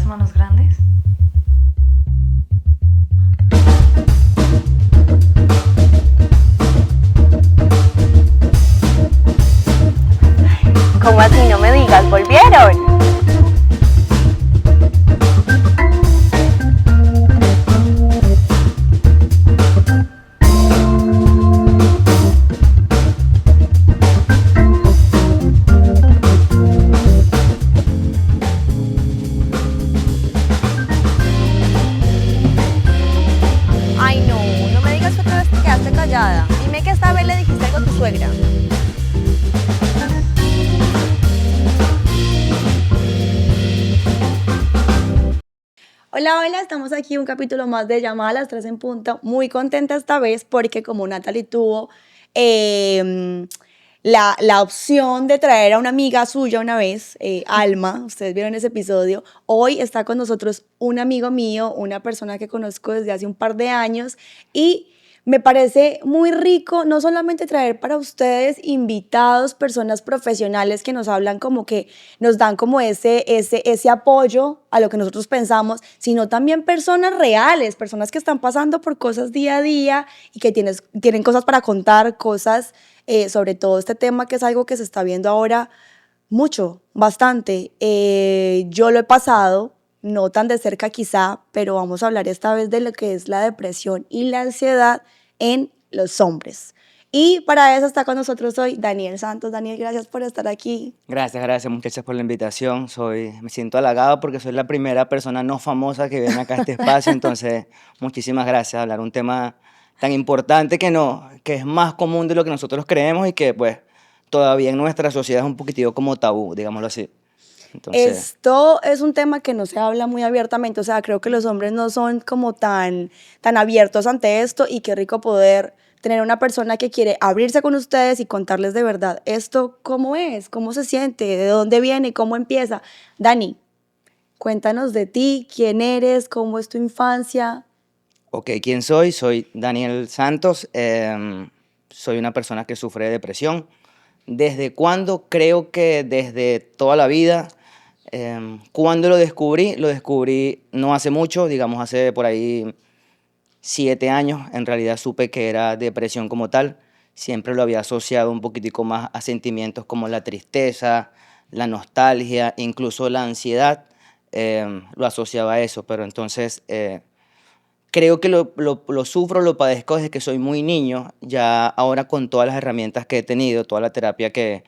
las manos grandes? ¿Cómo así? No me digas, ¿volvieron? Ay, no, no me digas que otra vez te quedaste callada. Dime que esta vez le dijiste algo a tu suegra. Hola, hola, estamos aquí un capítulo más de Llamada a las 3 en punto. Muy contenta esta vez porque como Natalie tuvo la opción de traer a una amiga suya una vez, Alma, ustedes vieron ese episodio, hoy está con nosotros un amigo mío, una persona que conozco desde hace un par de años y me parece muy rico no solamente traer para ustedes invitados, personas profesionales que nos hablan como que nos dan como ese apoyo a lo que nosotros pensamos, sino también personas reales, personas que están pasando por cosas día a día y que tienen cosas para contar, cosas sobre todo este tema que es algo que se está viendo ahora mucho, bastante. Yo lo he pasado, no tan de cerca quizá, pero vamos a hablar esta vez de lo que es la depresión y la ansiedad en los hombres. Y para eso está con nosotros hoy Daniel Santos. Daniel, gracias por estar aquí. Gracias muchachas por la invitación. Me siento halagado porque soy la primera persona no famosa que viene acá a este espacio, entonces muchísimas gracias. Hablar un tema tan importante que es más común de lo que nosotros creemos y que pues todavía en nuestra sociedad es un poquitico como tabú, digámoslo así. Entonces, Esto es un tema que no se habla muy abiertamente, o sea, creo que los hombres no son como tan abiertos ante esto y qué rico poder tener una persona que quiere abrirse con ustedes y contarles de verdad esto cómo es, cómo se siente, de dónde viene, cómo empieza. Dani, cuéntanos de ti, quién eres, cómo es tu infancia. ok, ¿quién soy? Soy Daniel Santos, soy una persona que sufre de depresión. ¿Desde cuándo? Creo que desde toda la vida. ¿Cuándo lo descubrí? Lo descubrí no hace mucho, digamos hace por ahí 7 años. En realidad supe que era depresión como tal. Siempre lo había asociado un poquitico más a sentimientos como la tristeza, la nostalgia, incluso la ansiedad. Lo asociaba a eso, pero entonces creo que lo sufro, lo padezco desde que soy muy niño. Ya ahora con todas las herramientas que he tenido, toda la terapia que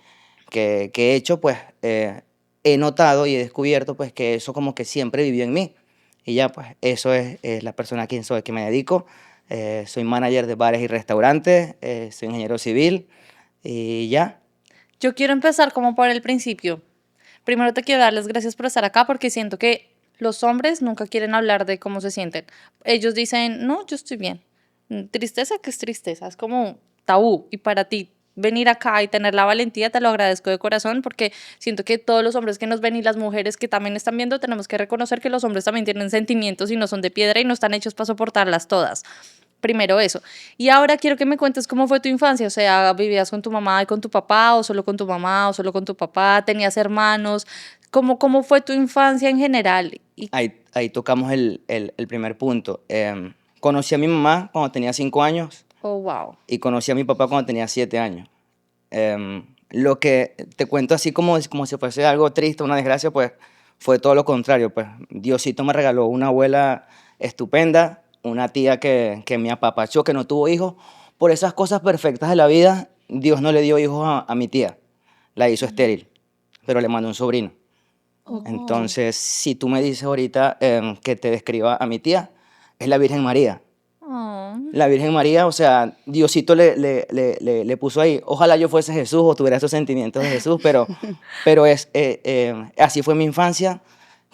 he hecho, pues he notado y he descubierto pues que eso como que siempre vivió en mí. Y ya, pues eso es la persona a quien soy, que me dedico. Soy manager de bares y restaurantes, soy ingeniero civil y ya. Yo quiero empezar como por el principio. Primero te quiero dar las gracias por estar acá porque siento que los hombres nunca quieren hablar de cómo se sienten. Ellos dicen, no, yo estoy bien. Tristeza, ¿qué es tristeza? Es como tabú. Y para ti venir acá y tener la valentía, te lo agradezco de corazón porque siento que todos los hombres que nos ven y las mujeres que también están viendo, tenemos que reconocer que los hombres también tienen sentimientos y no son de piedra y no están hechos para soportarlas todas. Primero eso. Y ahora quiero que me cuentes cómo fue tu infancia. O sea, ¿vivías con tu mamá y con tu papá o solo con tu mamá o solo con tu papá? ¿Tenías hermanos? ¿Cómo fue tu infancia en general? Y, Ahí tocamos el primer punto. Conocí a mi mamá cuando tenía 5 años oh, wow. y conocí a mi papá cuando tenía 7 años. Lo que te cuento así como si fuese algo triste, una desgracia, pues fue todo lo contrario. Pues Diosito me regaló una abuela estupenda, una tía que me apapachó, que no tuvo hijos. Por esas cosas perfectas de la vida, Dios no le dio hijos a mi tía, la hizo estéril, pero le mandó un sobrino. Ok. Entonces, si tú me dices ahorita que te describa a mi tía, es la Virgen María. Oh. La Virgen María, o sea, Diosito le puso ahí. Ojalá yo fuese Jesús o tuviera esos sentimientos de Jesús, pero así fue mi infancia.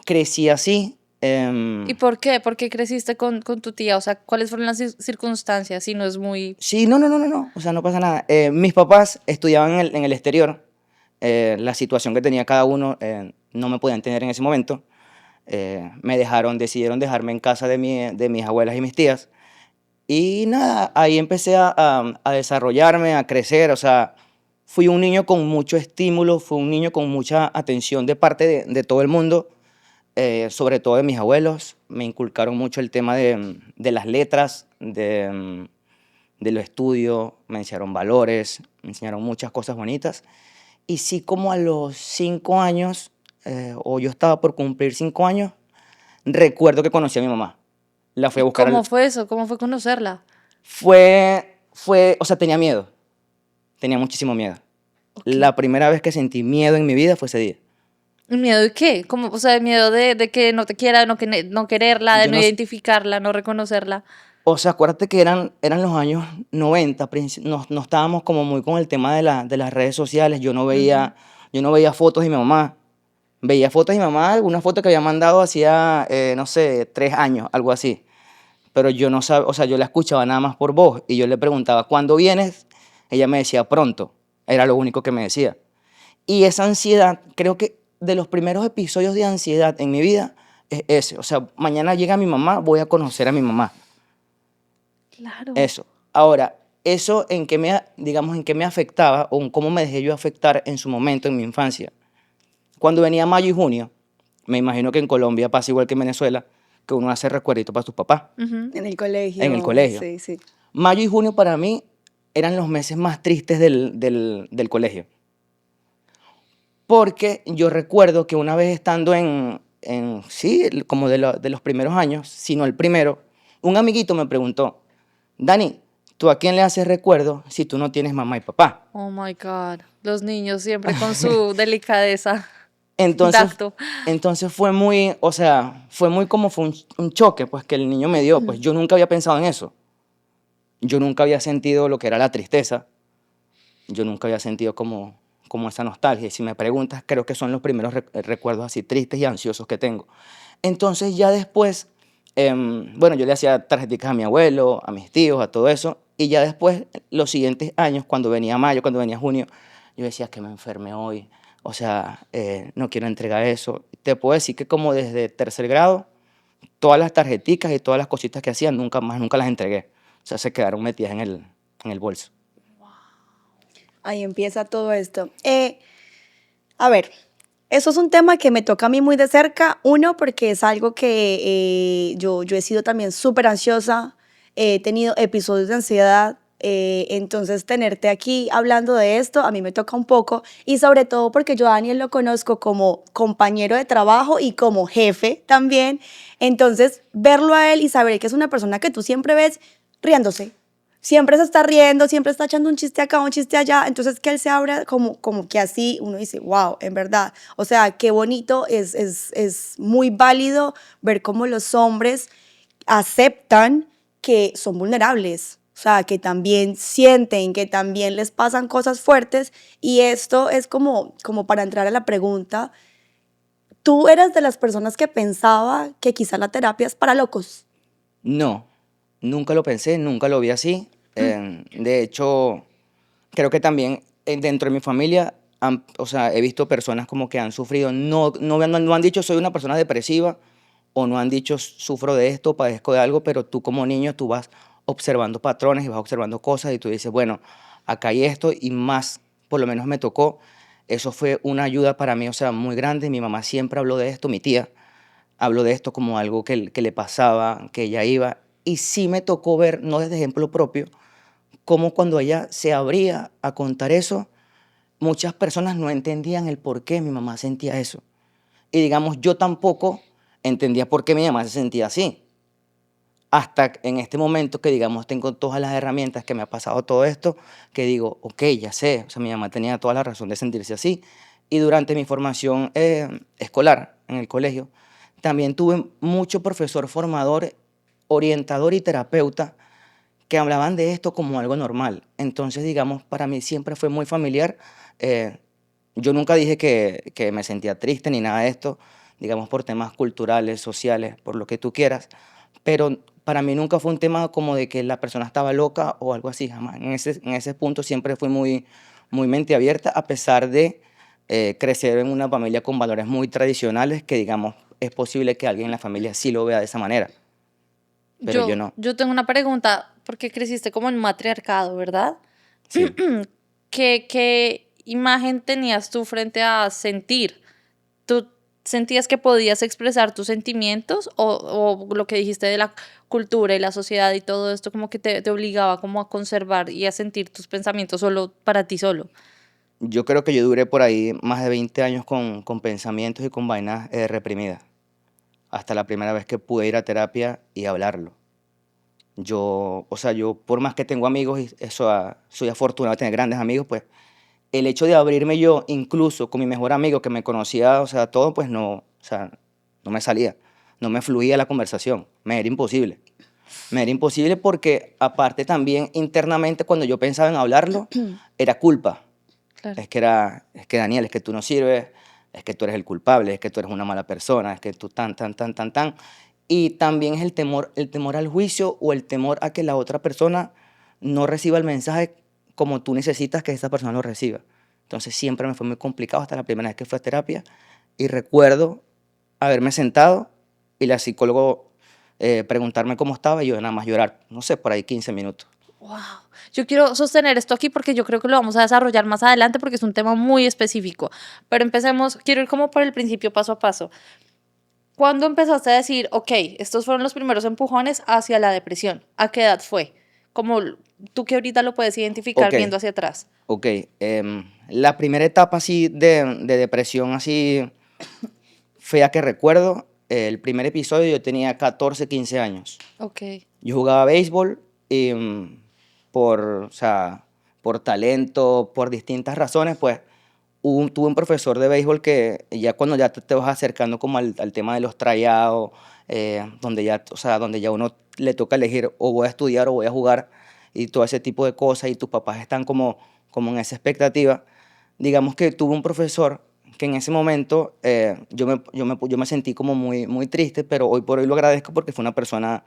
Crecí así. ¿Y por qué? ¿Por qué creciste con tu tía? O sea, ¿cuáles fueron las circunstancias? Si no es muy... Sí, no. O sea, no pasa nada. Mis papás estudiaban en el exterior. La situación que tenía cada uno no me podían tener en ese momento. Decidieron dejarme en casa de mis abuelas y mis tías. Y nada, ahí empecé a desarrollarme, a crecer, o sea, fui un niño con mucho estímulo, fui un niño con mucha atención de parte de todo el mundo. sobre todo de mis abuelos. Me inculcaron mucho el tema de las letras, de lo estudio, me enseñaron valores, me enseñaron muchas cosas bonitas. Y sí, como a los 5 años, o yo estaba por cumplir 5 años, recuerdo que conocí a mi mamá. La fui ¿Y a buscar cómo fue eso? ¿Cómo fue conocerla? o sea, tenía miedo, tenía muchísimo miedo. Ok. La primera vez que sentí miedo en mi vida fue ese día. ¿Miedo de qué? ¿Cómo, o sea, miedo de que no te quiera, no quererla, de Yo no no, identificarla, no reconocerla? o sea, acuérdate que eran los años 90, no estábamos como muy con el tema de las redes sociales. Ujú. Yo no veía fotos de mi mamá. Veía fotos de mi mamá, alguna foto que había mandado hacía, no sé, 3 años, algo así. Pero yo no sabía, o sea, yo la escuchaba nada más por voz y yo le preguntaba, ¿cuándo vienes? Ella me decía, pronto. Era lo único que me decía. Y esa ansiedad, creo que de los primeros episodios de ansiedad en mi vida es ese. O sea, mañana llega mi mamá, voy a conocer a mi mamá. Claro. Eso. Ahora, eso digamos, en qué me afectaba o en cómo me dejé yo afectar en su momento, en mi infancia. Cuando venía mayo y junio, me imagino que en Colombia pasa igual que en Venezuela, que uno hace recuerditos para sus papás Ujú. En el en el colegio, colegio. sí, sí. Mayo y junio para mí eran los meses más tristes del colegio. Porque yo recuerdo que una vez estando sí, como de los primeros años, sino el primero, un amiguito me preguntó, Dani, ¿tú a quién le haces recuerdo si tú no tienes mamá y papá? Oh my God. Los niños siempre con su delicadeza, su Entonces, tacto. entonces fue muy, o sea, fue un choque pues que el niño me dio, pues yo nunca había pensado en eso. Yo nunca había sentido lo que era la tristeza, yo nunca había sentido como esa nostalgia. Y si me preguntas, creo que son los primeros recuerdos así tristes y ansiosos que tengo. Entonces ya después, bueno, yo le hacía tarjeticas a mi abuelo, a mis tíos, a todo eso. Y ya después, los siguientes años, cuando venía mayo, cuando venía junio, yo decía que me enfermé hoy. O sea, no quiero entregar eso. Te puedo decir que como desde tercer grado, todas las tarjeticas y todas las cositas que hacían, nunca más, nunca las entregué. O sea, se quedaron metidas en el bolso. Ahí empieza todo esto. A ver, eso es un tema que me toca a mí muy de cerca. Uno, porque es algo que yo he sido también súper ansiosa, he tenido episodios de ansiedad. Entonces, tenerte aquí hablando de esto a mí me toca un poco. Y sobre todo porque yo a Daniel lo conozco como compañero de trabajo y como jefe también. Entonces, verlo a él y saber que es una persona que tú siempre ves riéndose, siempre se está riendo, siempre está echando un chiste acá, un chiste allá, entonces que él se abra como que así, uno dice, wow, en verdad, o sea, qué bonito, es muy válido ver cómo los hombres aceptan que son vulnerables, o sea, que también sienten, que también les pasan cosas fuertes, y esto es como para entrar a la pregunta, tú eras de las personas que pensaba que quizá la terapia es para locos. No, nunca lo pensé, nunca lo vi así. De hecho, creo que también dentro de mi familia, o sea, he visto personas como que han sufrido, no han dicho soy una persona depresiva o no han dicho sufro de esto, padezco de algo, pero tú como niño tú vas observando patrones y vas observando cosas y tú dices, bueno, acá hay esto y más, por lo menos me tocó. Eso fue una ayuda para mí, o sea, muy grande. Mi mamá siempre habló de esto, mi tía habló de esto como algo que le pasaba, que ella iba. Y sí me tocó ver, no desde ejemplo propio, cómo cuando ella se abría a contar eso, muchas personas no entendían el por qué mi mamá sentía eso. Y digamos, yo tampoco entendía por qué mi mamá se sentía así. Hasta en este momento que, digamos, tengo todas las herramientas que me ha pasado todo esto, que digo, ok, ya sé, o sea, mi mamá tenía toda la razón de sentirse así. Y durante mi formación escolar en el colegio, también tuve mucho profesor formador, orientador y terapeuta que hablaban de esto como algo normal. Entonces, digamos, para mí siempre fue muy familiar. Eh, yo nunca dije que me sentía triste ni nada de esto, digamos, por temas culturales, sociales, por lo que tú quieras, pero para mí nunca fue un tema como de que la persona estaba loca o algo así, jamás. En ese punto siempre fui muy mente abierta, a pesar de crecer en una familia con valores muy tradicionales, que digamos, es posible que alguien en la familia sí lo vea de esa manera, pero yo no. Yo tengo una pregunta, porque creciste como en matriarcado, ¿verdad? Sí. ¿Qué imagen tenías tú frente a sentir? ¿Tú sentías que podías expresar tus sentimientos o lo que dijiste de la cultura y la sociedad y todo esto como que te obligaba como a conservar y a sentir tus pensamientos solo para ti solo? Yo creo que yo duré por ahí más de 20 años con pensamientos y con vainas reprimidas, hasta la primera vez que pude ir a terapia y hablarlo. Yo, o sea, yo por más que tengo amigos y eso, soy afortunado de tener grandes amigos, pues el hecho de abrirme yo, incluso con mi mejor amigo que me conocía, o sea, todo, pues no, o sea, no me salía, no me fluía la conversación, me era imposible. Me era imposible porque aparte también internamente cuando yo pensaba en hablarlo, era culpa. Claro. Es que Daniel, es que tú no sirves, es que tú eres el culpable, es que tú eres una mala persona, es que tú tan. Y también es el temor al juicio o el temor a que la otra persona no reciba el mensaje como tú necesitas que esa persona lo reciba. Entonces siempre me fue muy complicado hasta la primera vez que fui a terapia y recuerdo haberme sentado y la psicólogo preguntarme cómo estaba y yo nada más llorar, no sé, por ahí 15 minutos. Wow. Yo quiero sostener esto aquí porque yo creo que lo vamos a desarrollar más adelante porque es un tema muy específico. Pero empecemos, quiero ir como por el principio, paso a paso. ¿Cuándo empezaste a decir, ok, estos fueron los primeros empujones hacia la depresión? ¿A qué edad fue? Como tú que ahorita lo puedes identificar Ok, viendo hacia atrás. ok. La primera etapa así de depresión así fea que recuerdo, el primer episodio yo tenía 14 15 años. Ok, Yo jugaba béisbol y o sea, por talento, por distintas razones, pues tuve un profesor de béisbol que ya cuando ya te vas acercando como al tema de los tryouts, donde ya, o sea, donde ya uno le toca elegir o voy a estudiar o voy a jugar y todo ese tipo de cosas y tus papás están como en esa expectativa, digamos que tuve un profesor que en ese momento yo me sentí como muy triste, pero hoy por hoy lo agradezco porque fue una persona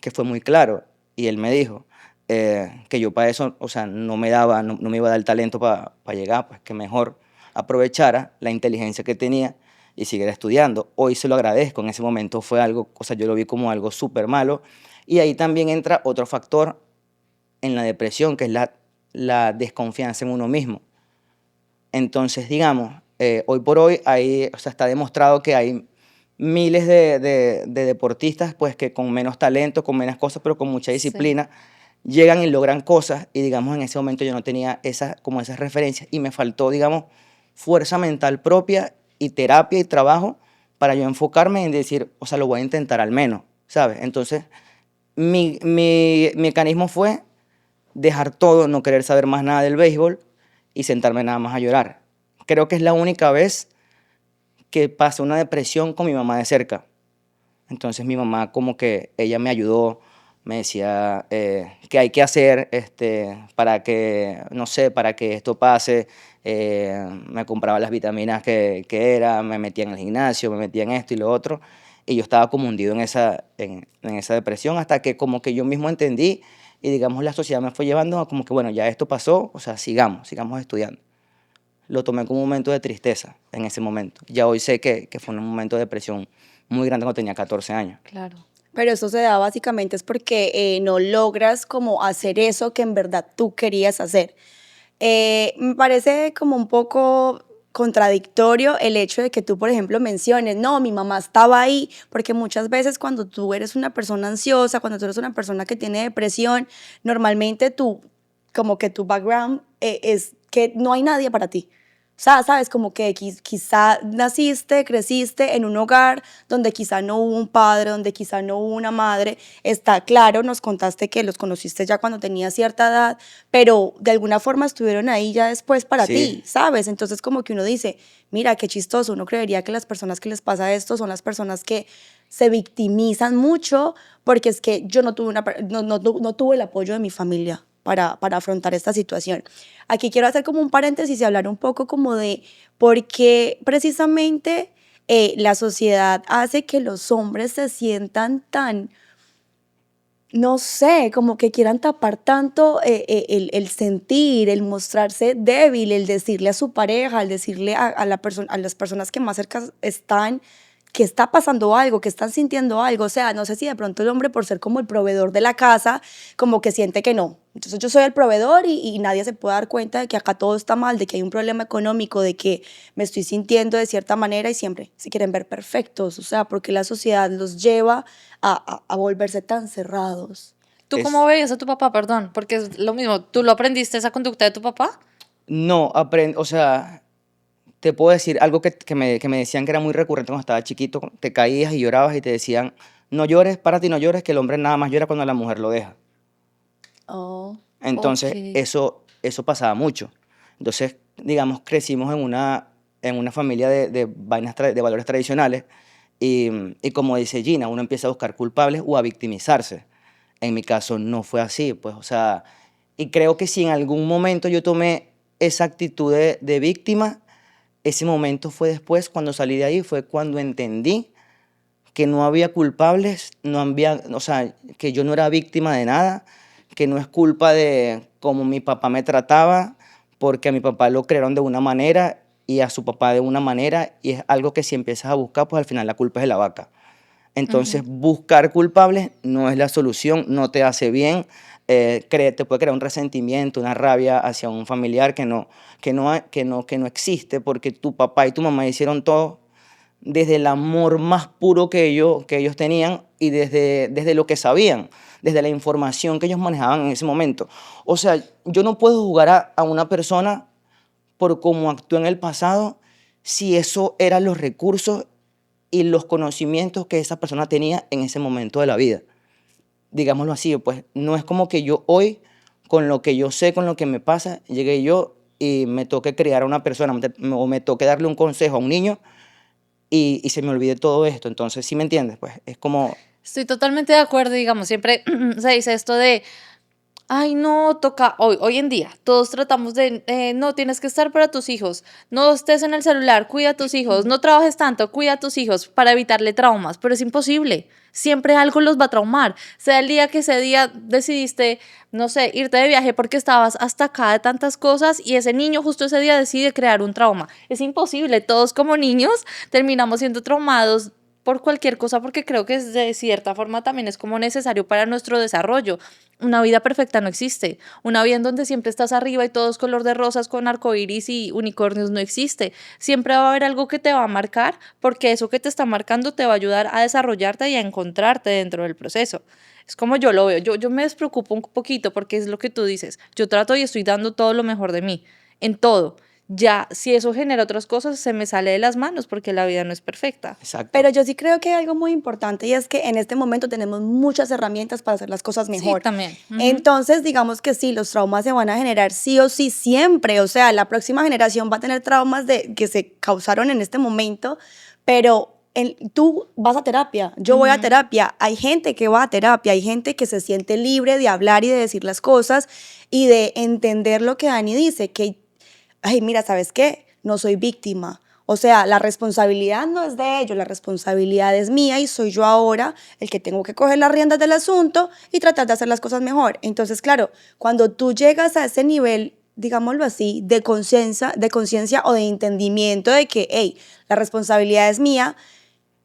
que fue muy claro y él me dijo que yo para eso, o sea, no me iba a dar el talento para llegar, pues que mejor aprovechara la inteligencia que tenía y siguiera estudiando. Hoy se lo agradezco, en ese momento fue algo, o sea, yo lo vi como algo súper malo y ahí también entra otro factor en la depresión, que es la desconfianza en uno mismo. Entonces, digamos, hoy por hoy o sea, está demostrado que hay miles de deportistas pues, que con menos talento, con menos cosas, pero con mucha sí. disciplina, llegan y logran cosas. Y digamos, en ese momento yo no tenía como esas referencias y me faltó, digamos, fuerza mental propia y terapia y trabajo para yo enfocarme en decir, o sea, lo voy a intentar al menos, ¿sabes? Entonces, mi mecanismo fue dejar todo, no querer saber más nada del béisbol y sentarme nada más a llorar. Creo que es la única vez que pasé una depresión con mi mamá de cerca. Entonces mi mamá como que ella me ayudó, me decía qué hay que hacer para que, no sé, para que esto pase. Me compraba las vitaminas que era, me metía en el gimnasio, me metía en esto y lo otro. Y yo estaba como hundido en esa depresión hasta que como que yo mismo entendí y digamos la sociedad me fue llevando a como que bueno, ya esto pasó, o sea, sigamos estudiando. Lo tomé como un momento de tristeza en ese momento. Ya hoy sé que fue un momento de depresión muy grande cuando tenía 14 años. Claro. Pero eso se da básicamente es porque no logras como hacer eso que en verdad tú querías hacer. Me parece como un poco contradictorio el hecho de que tú, por ejemplo, menciones, no, mi mamá estaba ahí, porque muchas veces cuando tú eres una persona ansiosa, cuando tú eres una persona que tiene depresión, normalmente tú, como que tu background es que no hay nadie para ti. O sea, sabes, como que quizá naciste, creciste en un hogar donde quizá no hubo un padre, donde quizá no hubo una madre. Está claro, nos contaste que los conociste ya cuando tenías cierta edad, pero de alguna forma estuvieron ahí ya después para Sí, ti, ¿sabes? Entonces como que uno dice, mira, qué chistoso, uno creería que las personas que les pasa esto son las personas que se victimizan mucho porque es que yo no tuve el apoyo de mi familia para afrontar esta situación. Aquí quiero hacer como un paréntesis y hablar un poco como de por qué precisamente la sociedad hace que los hombres se sientan tan, no sé, como que quieran tapar tanto el sentir, el mostrarse débil, el decirle a su pareja, el decirle a las personas que más cerca están que está pasando algo, que están sintiendo algo. O sea, no sé si de pronto el hombre, por ser como el proveedor de la casa, como que siente que no. Entonces yo soy el proveedor y nadie se puede dar cuenta de que acá todo está mal, de que hay un problema económico, de que me estoy sintiendo de cierta manera y siempre se quieren ver perfectos. O sea, porque la sociedad los lleva a volverse tan cerrados. ¿Tú Es, cómo veías a tu papá? Perdón, porque es lo mismo. ¿Tú lo aprendiste esa conducta de tu papá? no, o sea, te puedo decir algo que me decían que era muy recurrente cuando estaba chiquito, te caías y llorabas y te decían, no llores, párate y no llores, que el hombre nada más llora cuando la mujer lo deja. Oh. Entonces, Ok. eso pasaba mucho. Entonces, digamos, crecimos en una familia de de valores tradicionales y como dice Gina, uno empieza a buscar culpables o a victimizarse. En mi caso no fue así, pues, o sea, y creo que si en algún momento yo tomé esa actitud de víctima, ese momento fue después, cuando salí de ahí, fue cuando entendí que no había culpables, no había, o sea, que yo no era víctima de nada, que no es culpa de cómo mi papá me trataba, porque a mi papá lo crearon de una manera y a su papá de una manera, y es algo que si empiezas a buscar, pues al final la culpa es de la vaca. Entonces, Ujú. buscar culpables no es la solución, no te hace bien, te puede crear un resentimiento, una rabia hacia un familiar que no existe, porque tu papá y tu mamá hicieron todo desde el amor más puro que ellos tenían y desde lo que sabían, desde la información que ellos manejaban en ese momento. O sea, yo no puedo jugar a una persona por cómo actuó en el pasado si eso eran los recursos y los conocimientos que esa persona tenía en ese momento de la vida. Digámoslo así, pues no es como que yo hoy, con lo que yo sé, con lo que me pasa, llegué yo y me toque criar a una persona o me toque darle un consejo a un niño y se me olvide todo esto. Entonces, ¿sí me entiendes? Pues es como, Estoy totalmente de acuerdo, digamos, siempre se dice esto de, ay, no, toca, hoy en día, todos tratamos de, no, tienes que estar para tus hijos, no estés en el celular, cuida a tus hijos, no trabajes tanto, cuida a tus hijos para evitarle traumas, pero es imposible, siempre algo los va a traumar, sea el día que ese día decidiste, no sé, irte de viaje porque estabas hasta acá de tantas cosas y ese niño justo ese día decide crear un trauma, es imposible, todos como niños terminamos siendo traumados por cualquier cosa, porque creo que de cierta forma también es como necesario para nuestro desarrollo. Una vida perfecta no existe. Una vida en donde siempre estás arriba y todo es color de rosas con arcoíris y unicornios no existe. Siempre va a haber algo que te va a marcar, porque eso que te está marcando te va a ayudar a desarrollarte y a encontrarte dentro del proceso. Es como yo lo veo. Yo me despreocupo un poquito porque es lo que tú dices. Yo trato y estoy dando todo lo mejor de mí, en todo. Ya, si eso genera otras cosas, se me sale de las manos porque la vida no es perfecta. exacto, Pero yo sí creo que hay algo muy importante y es que en este momento tenemos muchas herramientas para hacer las cosas Sí, mejor. también. Ujú. Entonces, digamos que sí, los traumas se van a generar sí o sí siempre. O sea, la próxima generación va a tener traumas que se causaron en este momento, pero tú vas a terapia, yo voy a Ujú. terapia, hay gente que va a terapia, hay gente que se siente libre de hablar y de decir las cosas y de entender lo que Dani dice, que ay, mira, ¿sabes qué? No soy víctima. O sea, la responsabilidad no es de ellos, la responsabilidad es mía y soy yo ahora el que tengo que coger las riendas del asunto y tratar de hacer las cosas mejor. Entonces, claro, cuando tú llegas a ese nivel, digámoslo así, de conciencia o de entendimiento de que, hey, la responsabilidad es mía,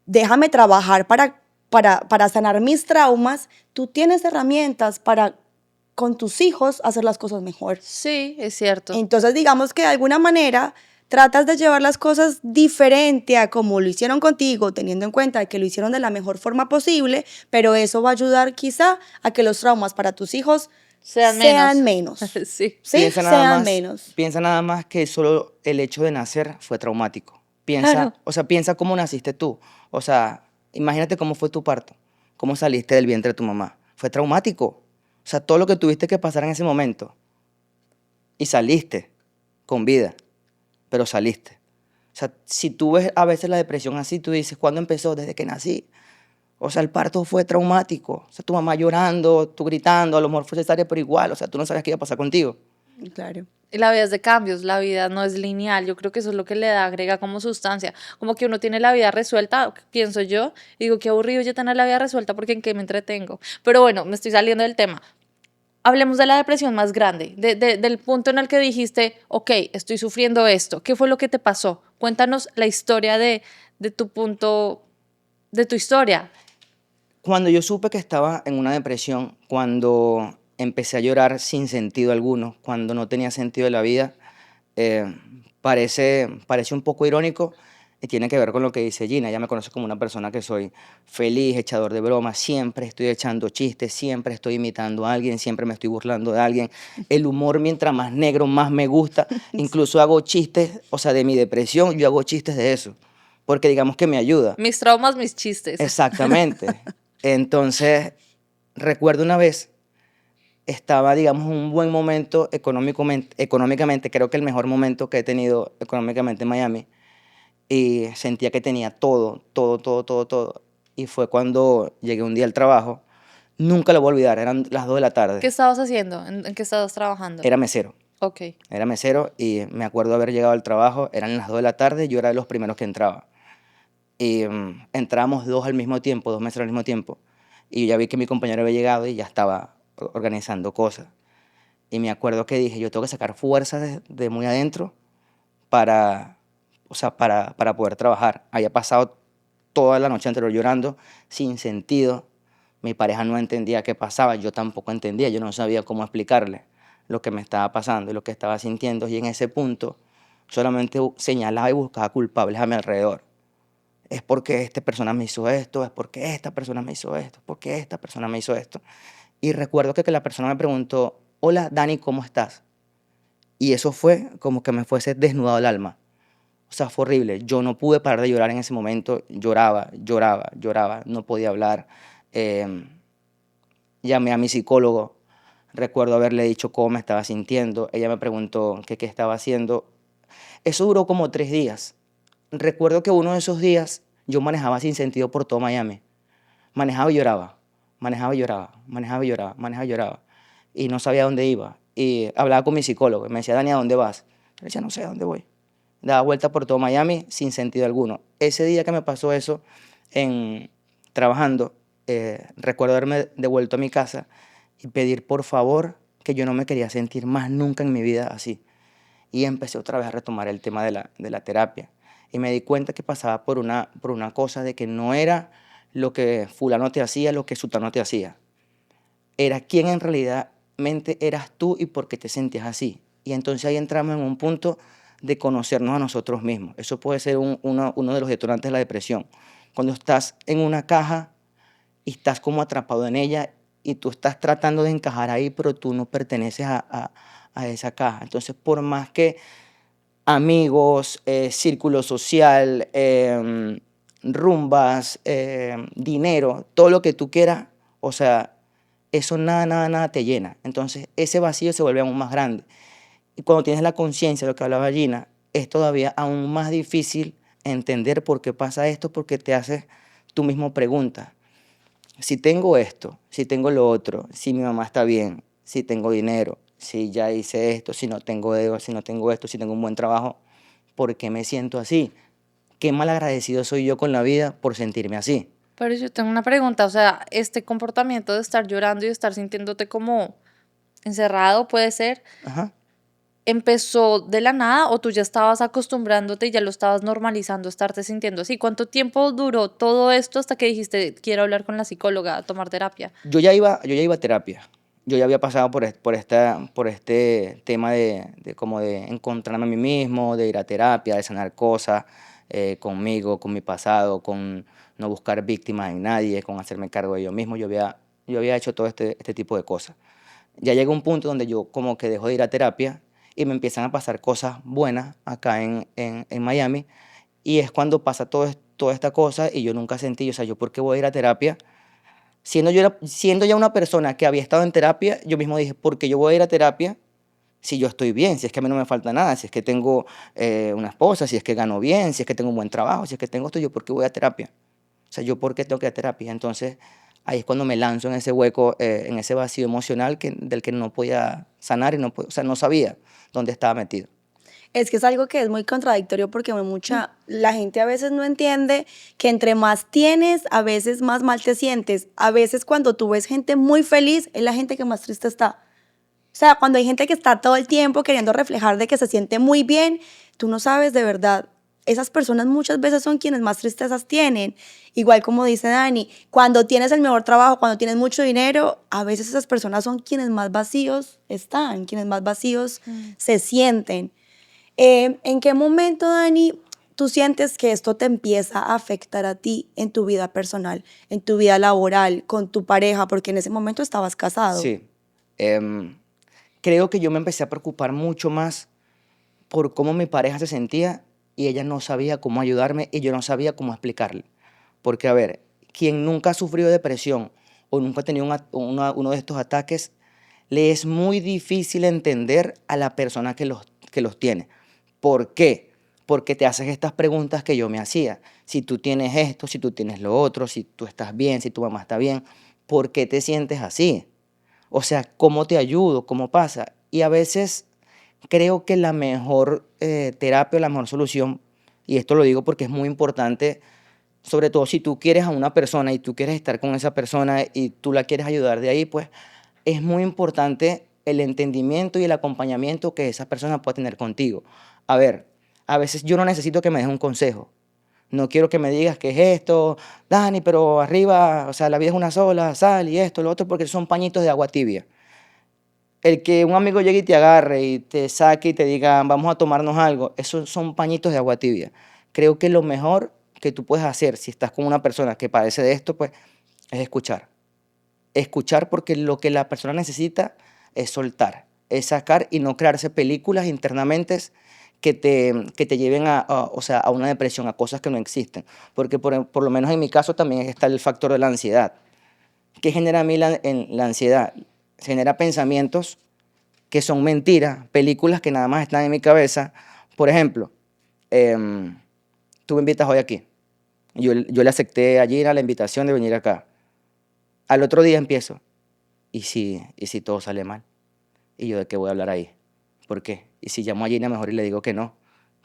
déjame trabajar para sanar mis traumas, tú tienes herramientas para con tus hijos hacer las cosas mejor. Sí, es cierto. Entonces, digamos que de alguna manera tratas de llevar las cosas diferente a como lo hicieron contigo, teniendo en cuenta que lo hicieron de la mejor forma posible, pero eso va a ayudar quizá a que los traumas para tus hijos Sean sean menos. menos. Sí. ¿Sí? Sean menos. piensa nada más que solo el hecho de nacer fue traumático. Claro. Piensa cómo naciste tú. O sea, imagínate cómo fue tu parto, cómo saliste del vientre de tu mamá. Fue traumático. O sea, todo lo que tuviste que pasar en ese momento. Y saliste con vida, pero saliste. O sea, si tú ves a veces la depresión así, tú dices, ¿cuándo empezó? Desde que nací. O sea, el parto fue traumático. O sea, tu mamá llorando, tú gritando, a lo mejor fue cesárea, pero igual, o sea, tú no sabías qué iba a pasar contigo. Claro. Y la vida es de cambios, la vida no es lineal. Yo creo que eso es lo que le da, agrega como sustancia. Como que uno tiene la vida resuelta, pienso yo, y digo, qué aburrido ya tener la vida resuelta porque en qué me entretengo. Pero bueno, me estoy saliendo del tema. Hablemos de la depresión más grande, del punto en el que dijiste, ok, estoy sufriendo esto. ¿Qué fue lo que te pasó? Cuéntanos la historia de tu punto de tu historia. Cuando yo supe que estaba en una depresión, cuando empecé a llorar sin sentido alguno, cuando no tenía sentido de la vida, eh, parece un poco irónico y tiene que ver con lo que dice Gina. Ella me conoce como una persona que soy feliz, echador de bromas, siempre estoy echando chistes, siempre estoy imitando a alguien, siempre me estoy burlando de alguien. El humor, mientras más negro, más me gusta. Incluso hago chistes, o sea, de mi depresión, yo hago chistes de eso, porque digamos que me ayuda. Mis traumas, mis chistes. Exactamente. Entonces, recuerdo una vez, estaba, digamos, en un buen momento económicamente, creo que el mejor momento que he tenido económicamente en Miami, y sentía que tenía todo, todo, todo, todo, todo. Y fue cuando llegué un día al trabajo, nunca lo voy a olvidar, eran las 2 de la ¿Qué tarde, estabas haciendo? ¿En qué estabas trabajando? era mesero. Ok. Era mesero y me acuerdo haber llegado al trabajo, eran las 2 de la tarde, yo era de los primeros que entraba. Y entramos dos al mismo tiempo, dos meseros al mismo tiempo. Y yo ya vi que mi compañero había llegado y ya estaba organizando cosas. Y me acuerdo que dije, yo tengo que sacar fuerzas de muy adentro para, o sea, para poder trabajar. Había pasado toda la noche anterior llorando, sin sentido. Mi pareja no entendía qué pasaba, yo tampoco entendía, yo no sabía cómo explicarle lo que me estaba pasando y lo que estaba sintiendo. Y en ese punto solamente señalaba y buscaba culpables a mi alrededor. Es porque esta persona me hizo esto, es porque esta persona me hizo esto, es porque esta persona me hizo esto. Y recuerdo que la persona me preguntó, hola Dani, ¿cómo estás? Y eso fue como que me fuese desnudado el alma. O sea, fue horrible. Yo no pude parar de llorar en ese momento. Lloraba, lloraba, lloraba. No podía hablar. Eh, Llamé a mi psicólogo. Recuerdo haberle dicho cómo me estaba sintiendo. Ella me preguntó qué estaba haciendo. Eso duró como 3 días. Recuerdo que uno de esos días yo manejaba sin sentido por todo Miami. Manejaba y lloraba. Manejaba y lloraba. Manejaba y lloraba. Manejaba y lloraba. Y no sabía dónde iba. Y hablaba con mi psicólogo. Y me decía, Dani, ¿a dónde vas? Yo decía, no sé a dónde voy. Daba vuelta por todo Miami sin sentido alguno. Ese día que me pasó eso, en, trabajando, recuerdo haberme devuelto a mi casa y pedir por favor que yo no me quería sentir más nunca en mi vida así. Y empecé otra vez a retomar el tema de la terapia. Y me di cuenta que pasaba por una cosa de que no era lo que fulano te hacía, lo que sutano te hacía. Era quién en realidad eras tú y por qué te sentías así. Y entonces ahí entramos en un punto de conocernos a nosotros mismos. Eso puede ser uno de los detonantes de la depresión. Cuando estás en una caja y estás como atrapado en ella y tú estás tratando de encajar ahí, pero tú no perteneces a esa caja. Entonces, por más que amigos, círculo social, rumbas, dinero, todo lo que tú quieras, o sea, eso nada, nada, nada te llena. Entonces, ese vacío se vuelve aún más grande. Y cuando tienes la conciencia de lo que hablaba Gina, es todavía aún más difícil entender por qué pasa esto, porque te haces tú mismo preguntas. Si tengo esto, si tengo lo otro, si mi mamá está bien, si tengo dinero, si ya hice esto, si no tengo ego, si no tengo esto, si tengo un buen trabajo, ¿por qué me siento así? Qué mal agradecido soy yo con la vida por sentirme así. Pero yo tengo una pregunta, o sea, este comportamiento de estar llorando y estar sintiéndote como encerrado, puede ser, Ajá. ¿empezó de la nada o tú ya estabas acostumbrándote y ya lo estabas normalizando, estarte sintiendo así? ¿Cuánto tiempo duró todo esto hasta que dijiste, quiero hablar con la psicóloga, tomar terapia? Yo ya iba a terapia. Yo ya había pasado por este tema de como de encontrarme a mí mismo, de ir a terapia, de sanar cosas conmigo, con mi pasado, con no buscar víctimas en nadie, con hacerme cargo de yo mismo. Yo había hecho todo este tipo de cosas. Ya llega un punto donde yo como que dejo de ir a terapia y me empiezan a pasar cosas buenas acá en Miami. Y es cuando pasa toda esta cosa y yo nunca sentí, o sea, yo por qué voy a ir a terapia. Siendo ya una persona que había estado en terapia, yo mismo dije, ¿por qué yo voy a ir a terapia si yo estoy bien? Si es que a mí no me falta nada, si es que tengo una esposa, si es que gano bien, si es que tengo un buen trabajo, si es que tengo esto, ¿yo por qué voy a terapia? O sea, ¿yo por qué tengo que ir a terapia? Entonces, ahí es cuando me lanzo en ese hueco, en ese vacío emocional del que no podía sanar y o sea, no sabía dónde estaba metido. Es que es algo que es muy contradictorio porque la gente a veces no entiende que entre más tienes, a veces más mal te sientes. A veces cuando tú ves gente muy feliz, es la gente que más triste está. O sea, cuando hay gente que está todo el tiempo queriendo reflejar de que se siente muy bien, tú no sabes de verdad esas personas muchas veces son quienes más tristezas tienen. Igual como dice Dani, cuando tienes el mejor trabajo, cuando tienes mucho dinero, a veces esas personas son quienes más vacíos están, quienes más vacíos se sienten. ¿En qué momento, Dani, tú sientes que esto te empieza a afectar a ti en tu vida personal, en tu vida laboral, con tu pareja? Porque en ese momento estabas casado. Sí. Creo que yo me empecé a preocupar mucho más por cómo mi pareja se sentía y ella no sabía cómo ayudarme y yo no sabía cómo explicarle. Porque, a ver, quien nunca ha sufrido depresión o nunca ha tenido uno de estos ataques, le es muy difícil entender a la persona que los tiene. ¿Por qué? Porque te haces estas preguntas que yo me hacía. Si tú tienes esto, si tú tienes lo otro, si tú estás bien, si tu mamá está bien, ¿por qué te sientes así? O sea, ¿cómo te ayudo? ¿Cómo pasa? Y a veces creo que la mejor terapia, la mejor solución, y esto lo digo porque es muy importante, sobre todo si tú quieres a una persona y tú quieres estar con esa persona y tú la quieres ayudar de ahí, pues es muy importante el entendimiento y el acompañamiento que esa persona puede tener contigo. A ver, a veces yo no necesito que me des un consejo. No quiero que me digas qué es esto, Dani, pero arriba, o sea, la vida es una sola, sal y esto, lo otro, porque son pañitos de agua tibia. El que un amigo llegue y te agarre y te saque y te diga, vamos a tomarnos algo, esos son pañitos de agua tibia. Creo que lo mejor que tú puedes hacer si estás con una persona que padece de esto, pues, es escuchar. Escuchar porque lo que la persona necesita es soltar, es sacar y no crearse películas internamente que te lleven o sea, a una depresión, a cosas que no existen. Porque por lo menos en mi caso también está el factor de la ansiedad. ¿Qué genera a mí la ansiedad? Genera pensamientos que son mentiras, películas que nada más están en mi cabeza. Por ejemplo, tú me invitas hoy aquí. Yo le acepté ayer a la invitación de venir acá. Al otro día empiezo. ¿Y si todo sale mal? ¿Y yo de qué voy a hablar ahí? ¿Por qué? ¿Y si llamo a Gina mejor y le digo que no?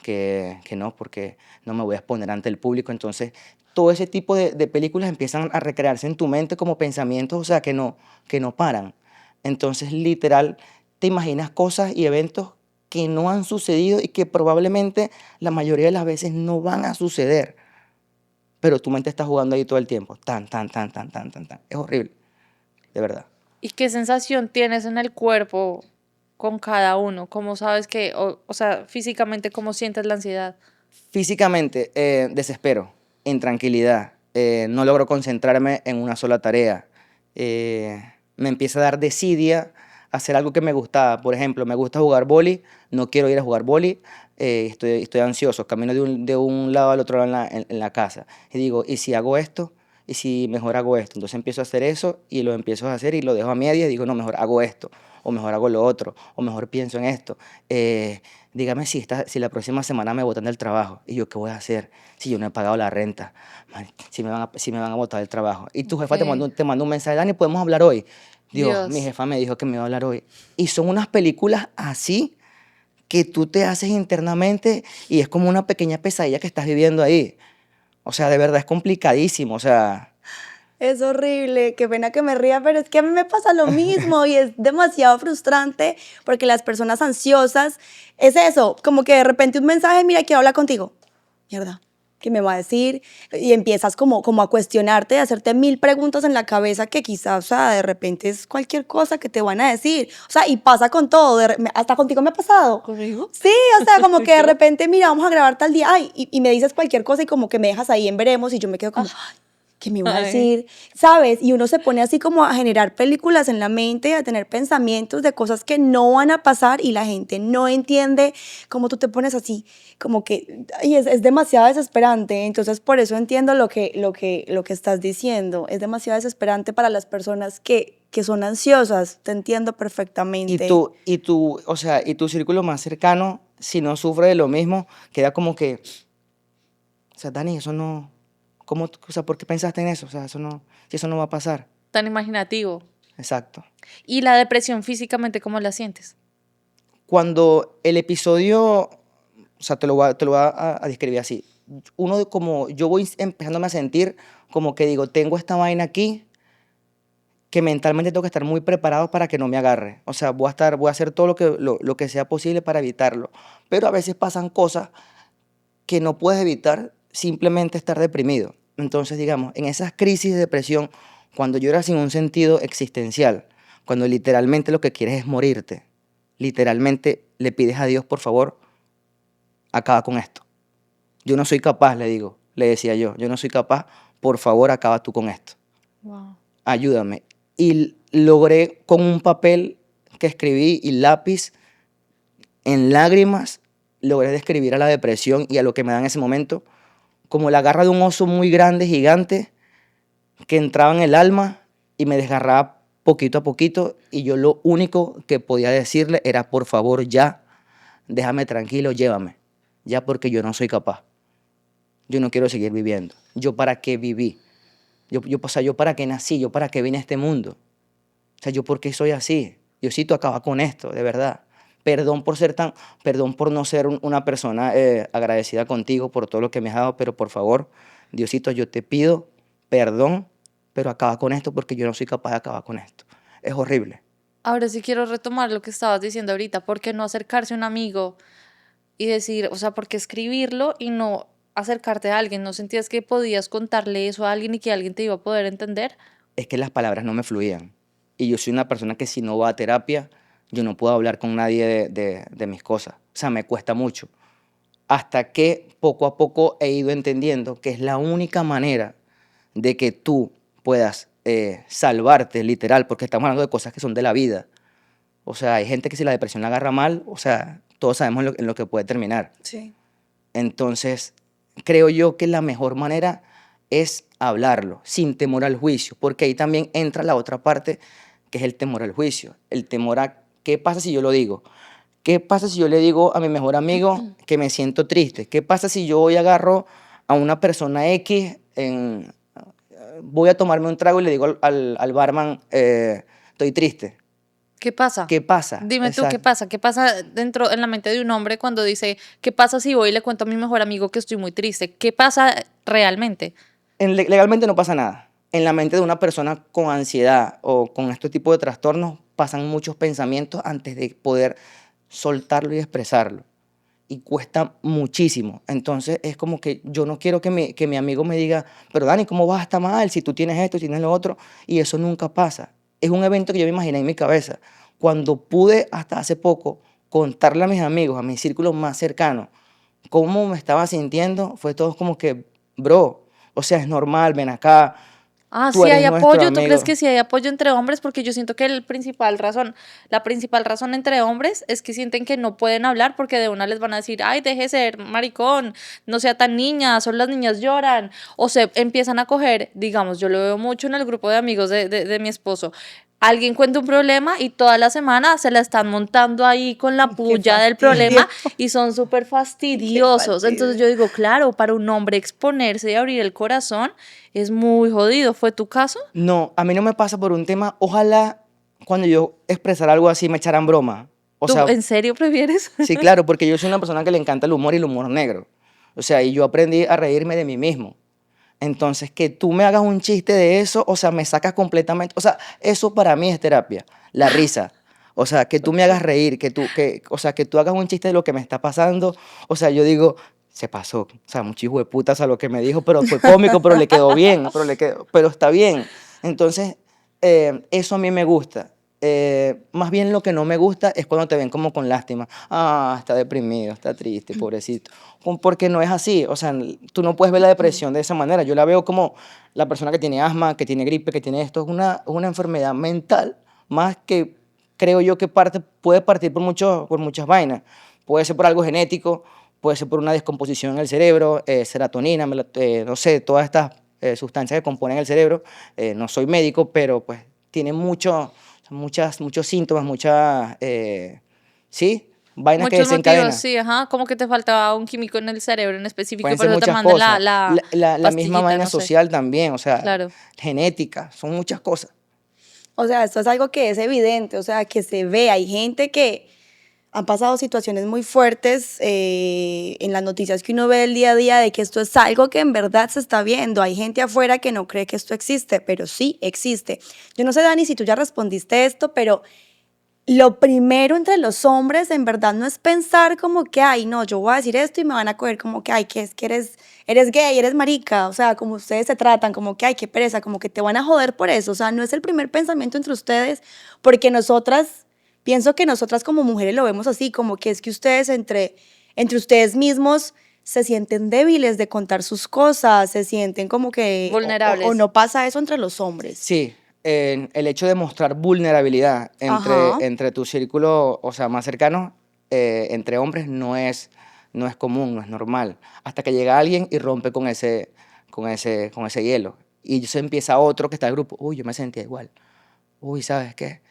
Que no, porque no me voy a exponer ante el público. Entonces, todo ese tipo de películas empiezan a recrearse en tu mente como pensamientos, o sea, que no paran. Entonces, literal, te imaginas cosas y eventos que no han sucedido y que probablemente la mayoría de las veces no van a suceder. Pero tu mente está jugando ahí todo el tiempo. Tan, tan, tan, tan, tan, tan, tan. Es horrible, de verdad. ¿Y qué sensación tienes en el cuerpo con cada uno? ¿Cómo sabes que, o sea, físicamente, cómo sientes la ansiedad? Físicamente, desespero, intranquilidad, no logro concentrarme en una sola tarea. Me empieza a dar desidia hacer algo que me gustaba. Por ejemplo, me gusta jugar boli, no quiero ir a jugar boli, estoy ansioso, camino de un lado al otro lado en la casa. Y digo, ¿y si hago esto? ¿Y si mejor hago esto? Entonces empiezo a hacer eso y lo empiezo a hacer y lo dejo a medias y digo, no, mejor hago esto, o mejor hago lo otro, o mejor pienso en esto. Dígame si la próxima semana me botan del trabajo. ¿Y yo qué voy a hacer si yo no he pagado la renta? Man, si me van a botar del trabajo. Y tu jefa Ok. te manda un mensaje, Dani, ¿podemos hablar hoy? Dios, mi Dios. jefa me dijo que me iba a hablar hoy. Y son unas películas así que tú te haces internamente y es como una pequeña pesadilla que estás viviendo ahí. O sea, de verdad es complicadísimo. O sea, Es horrible, qué pena que me ría, pero es que a mí me pasa lo mismo y es demasiado frustrante porque las personas ansiosas es eso, como que de repente un mensaje, mira, quiero hablar contigo. Mierda, ¿qué me va a decir? Y empiezas como a cuestionarte, a hacerte mil preguntas en la cabeza que quizás, o sea, de repente es cualquier cosa que te van a decir. O sea, y pasa con todo, hasta contigo me ha pasado. ¿Conmigo? Sí, o sea, como que de ¿Yo? repente, mira, vamos a grabar tal día, ay, y me dices cualquier cosa y como que me dejas ahí en veremos y yo me quedo como, ay, ¿qué me iba a Ay, decir? ¿Sabes? Y uno se pone así como a generar películas en la mente, a tener pensamientos de cosas que no van a pasar y la gente no entiende cómo tú te pones así, como que, y es demasiado desesperante. Entonces, por eso entiendo lo que estás diciendo. Es demasiado desesperante para las personas que son ansiosas. Te entiendo y perfectamente. o sea, y tu círculo más cercano, si no sufre de lo mismo, queda como que, o sea, Dani, eso no, ¿cómo, o sea, ¿por qué pensaste en eso? O sea, si eso no va a pasar. tan imaginativo. Exacto. ¿Y la depresión físicamente cómo la sientes? Cuando el episodio, o sea, te lo voy a describir así. Como, yo voy empezándome a sentir como que digo, tengo esta vaina aquí, que mentalmente tengo que estar muy preparado para que no me agarre. O sea, voy a hacer todo lo que sea posible para evitarlo. Pero a veces pasan cosas que no puedes evitar simplemente estar deprimido. Entonces, digamos, en esas crisis de depresión, cuando lloras sin un sentido existencial, cuando literalmente lo que quieres es morirte, literalmente le pides a Dios, por favor, acaba con esto. Yo no soy capaz, le decía yo no soy capaz, por favor, acaba tú con esto. Wow. Ayúdame. Y logré con un papel que escribí y lápiz, en lágrimas, logré describir a la depresión y a lo que me da en ese momento, como la garra de un oso muy grande, gigante, que entraba en el alma y me desgarraba poquito a poquito, y yo lo único que podía decirle era, por favor, ya, déjame tranquilo, llévame, ya, porque yo no soy capaz. Yo no quiero seguir viviendo. ¿Yo para qué viví? O sea, ¿yo para qué nací? ¿Yo para qué vine a este mundo? O sea, ¿yo por qué soy así? Diosito, acaba con esto, de verdad. Perdón por no ser una persona agradecida contigo por todo lo que me has dado, pero por favor, Diosito, yo te pido perdón, pero acaba con esto porque yo no soy capaz de acabar con esto. Es horrible. Ahora sí quiero retomar lo que estabas diciendo ahorita. ¿Por qué no acercarse a un amigo y decir, o sea, por qué escribirlo y no acercarte a alguien? ¿No sentías que podías contarle eso a alguien y que alguien te iba a poder entender? Es que las palabras no me fluían. Y yo soy una persona que si no va a terapia, yo no puedo hablar con nadie de mis cosas. O sea, me cuesta mucho. Hasta que poco a poco he ido entendiendo que es la única manera de que tú puedas salvarte, literal, porque estamos hablando de cosas que son de la vida. O sea, hay gente que si la depresión la agarra mal, o sea, todos sabemos en lo que puede terminar. Sí. Entonces, creo yo que la mejor manera es hablarlo, sin temor al juicio, porque ahí también entra la otra parte, que es el temor al juicio, el temor a qué pasa si yo lo digo. ¿Qué pasa si yo le digo a mi mejor amigo que me siento triste? ¿Qué pasa si yo hoy agarro a una persona X, voy a tomarme un trago y le digo al barman, estoy triste? ¿Qué pasa? ¿Qué pasa? Dime tú, ¿qué Exacto. pasa? ¿Qué pasa dentro en la mente de un hombre cuando dice, ¿qué pasa si voy y le cuento a mi mejor amigo que estoy muy triste? ¿Qué pasa realmente? Legalmente no pasa nada. En la mente de una persona con ansiedad o con este tipo de trastornos pasan muchos pensamientos antes de poder soltarlo y expresarlo. Y cuesta muchísimo. Entonces es como que yo no quiero que mi amigo me diga, pero Dani, ¿cómo vas a estar mal si tú tienes esto, tienes lo otro? Y eso nunca pasa. Es un evento que yo me imaginé en mi cabeza. Cuando pude hasta hace poco contarle a mis amigos, a mi círculo más cercano, cómo me estaba sintiendo, fue todo como que, bro, o sea, es normal, ven acá, Ah, tú sí eres hay nuestro apoyo. ¿Tú crees amigo. que sí hay apoyo entre hombres? Porque yo siento que la principal razón entre hombres es que sienten que no pueden hablar porque de una les van a decir, ay, deje de ser maricón, no sea tan niña, solo las niñas lloran. O se empiezan a coger, digamos, yo lo veo mucho en el grupo de amigos de mi esposo. Alguien cuenta un problema y toda la semana se la están montando ahí con la Qué puya del fastidio. problema y son súper Qué fastidiosos. Entonces fastidio. yo digo, claro, para un hombre exponerse y abrir el corazón es muy jodido. ¿Fue tu caso? No, a mí no me pasa por un tema, ojalá cuando yo expresara algo así me echaran broma. O ¿Tú sea, en serio prefieres? sí, claro, porque yo soy una persona que le encanta el humor y el humor negro. O sea, y yo aprendí a reírme de mí mismo. Entonces, que tú me hagas un chiste de eso, o sea, me sacas completamente. O sea, eso para mí es terapia, la risa. O sea, que tú me hagas Ok. reír, o sea, que tú hagas un chiste de lo que me está pasando. O sea, yo digo, se pasó. O sea, mucho hijo de putas a lo que me dijo, pero fue cómico, pero le quedó bien, pero está bien. Entonces, eso a mí me gusta. Más bien lo que no me gusta es cuando te ven como con lástima. Ah, está deprimido, está triste, pobrecito. Porque no es así. O sea, tú no puedes ver la depresión de esa manera. Yo la veo como la persona que tiene asma, que tiene gripe, que tiene esto. Es una enfermedad mental, más que creo yo que puede partir por muchas vainas. Puede ser por algo genético, puede ser por una descomposición en el cerebro, serotonina, no sé, todas estas sustancias que componen el cerebro. No soy médico, pero pues tiene muchos síntomas, ¿sí? Vainas que Muchos motivos, desencadenan. sí, ajá, como que te faltaba un químico en el cerebro en específico y Pueden por ser eso te muchas mandan la, cosas. la La misma pastillita, vaina no sé. social también, o sea, Claro. genética, son muchas cosas. O sea, esto es algo que es evidente, o sea, que se ve. Hay gente que han pasado situaciones muy fuertes en las noticias que uno ve el día a día de que esto es algo que en verdad se está viendo. Hay gente afuera que no cree que esto existe, pero sí existe. Yo no sé, Dani, si tú ya respondiste esto, pero lo primero entre los hombres en verdad no es pensar como que, ay, no, yo voy a decir esto y me van a coger como que, ay, que es que eres gay, eres marica, o sea, como ustedes se tratan, como que, ay, qué pereza, como que te van a joder por eso, o sea, no es el primer pensamiento entre ustedes, porque nosotras, pienso que nosotras como mujeres lo vemos así, como que es que ustedes entre ustedes mismos se sienten débiles de contar sus cosas, se sienten como que, o Vulnerables. no pasa eso entre los hombres. Sí, el hecho de mostrar vulnerabilidad Ajá. entre tu círculo, o sea, más cercano, entre hombres, no es común, no es normal. Hasta que llega alguien y rompe con ese hielo. Y se empieza otro que está en el grupo. Uy, yo me sentía igual. Uy, ¿sabes qué?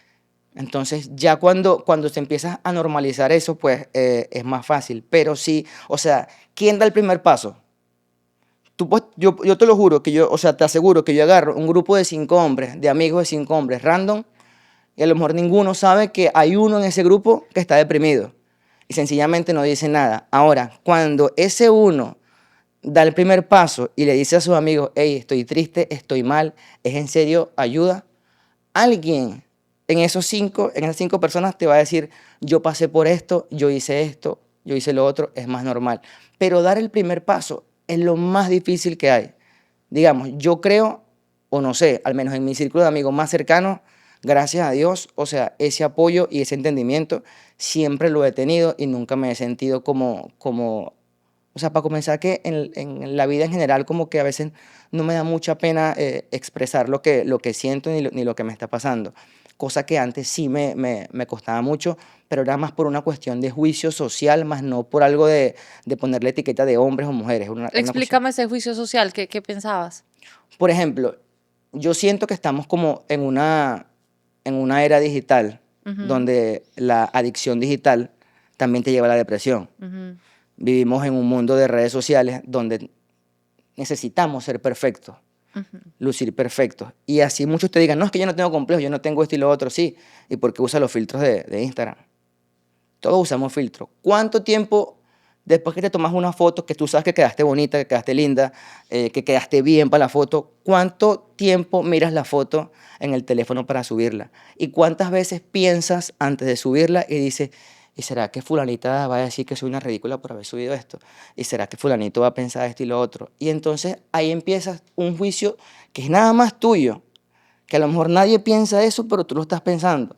Entonces, ya cuando se empieza a normalizar eso, pues es más fácil. Pero sí, o sea, ¿quién da el primer paso? Yo te lo juro que yo, o sea, te aseguro que yo agarro un grupo de 5 hombres, de amigos de 5 hombres, random, y a lo mejor ninguno sabe que hay uno en ese grupo que está deprimido. Y sencillamente no dice nada. Ahora, cuando ese uno da el primer paso y le dice a sus amigos, hey, estoy triste, estoy mal, es en serio, ayuda, alguien en esas 5 personas te va a decir, yo pasé por esto, yo hice lo otro, es más normal. Pero dar el primer paso es lo más difícil que hay. Digamos, yo creo, o no sé, al menos en mi círculo de amigos más cercanos, gracias a Dios, o sea, ese apoyo y ese entendimiento siempre lo he tenido y nunca me he sentido o sea, para comenzar que en la vida en general como que a veces no me da mucha pena expresar lo que siento ni lo que me está pasando. Cosa que antes sí me costaba mucho, pero era más por una cuestión de juicio social, más no por algo de ponerle etiqueta de hombres o mujeres. Era una cuestión. Explícame ese juicio social, ¿qué pensabas? Por ejemplo, yo siento que estamos como en una era digital, Ujú, donde la adicción digital también te lleva a la depresión. ujú. Vivimos en un mundo de redes sociales donde necesitamos ser perfectos, lucir perfectos. Y así muchos te digan, no, es que yo no tengo complejos, yo no tengo esto y lo otro, sí. ¿Y por qué usa los filtros de Instagram? Todos usamos filtros. ¿Cuánto tiempo después que te tomas una foto, que tú sabes que quedaste bonita, que quedaste linda, que quedaste bien para la foto, cuánto tiempo miras la foto en el teléfono para subirla? ¿Y cuántas veces piensas antes de subirla y dices, ¿y será que fulanita va a decir que soy una ridícula por haber subido esto? ¿Y será que fulanito va a pensar esto y lo otro? Y entonces ahí empiezas un juicio que es nada más tuyo, que a lo mejor nadie piensa eso, pero tú lo estás pensando.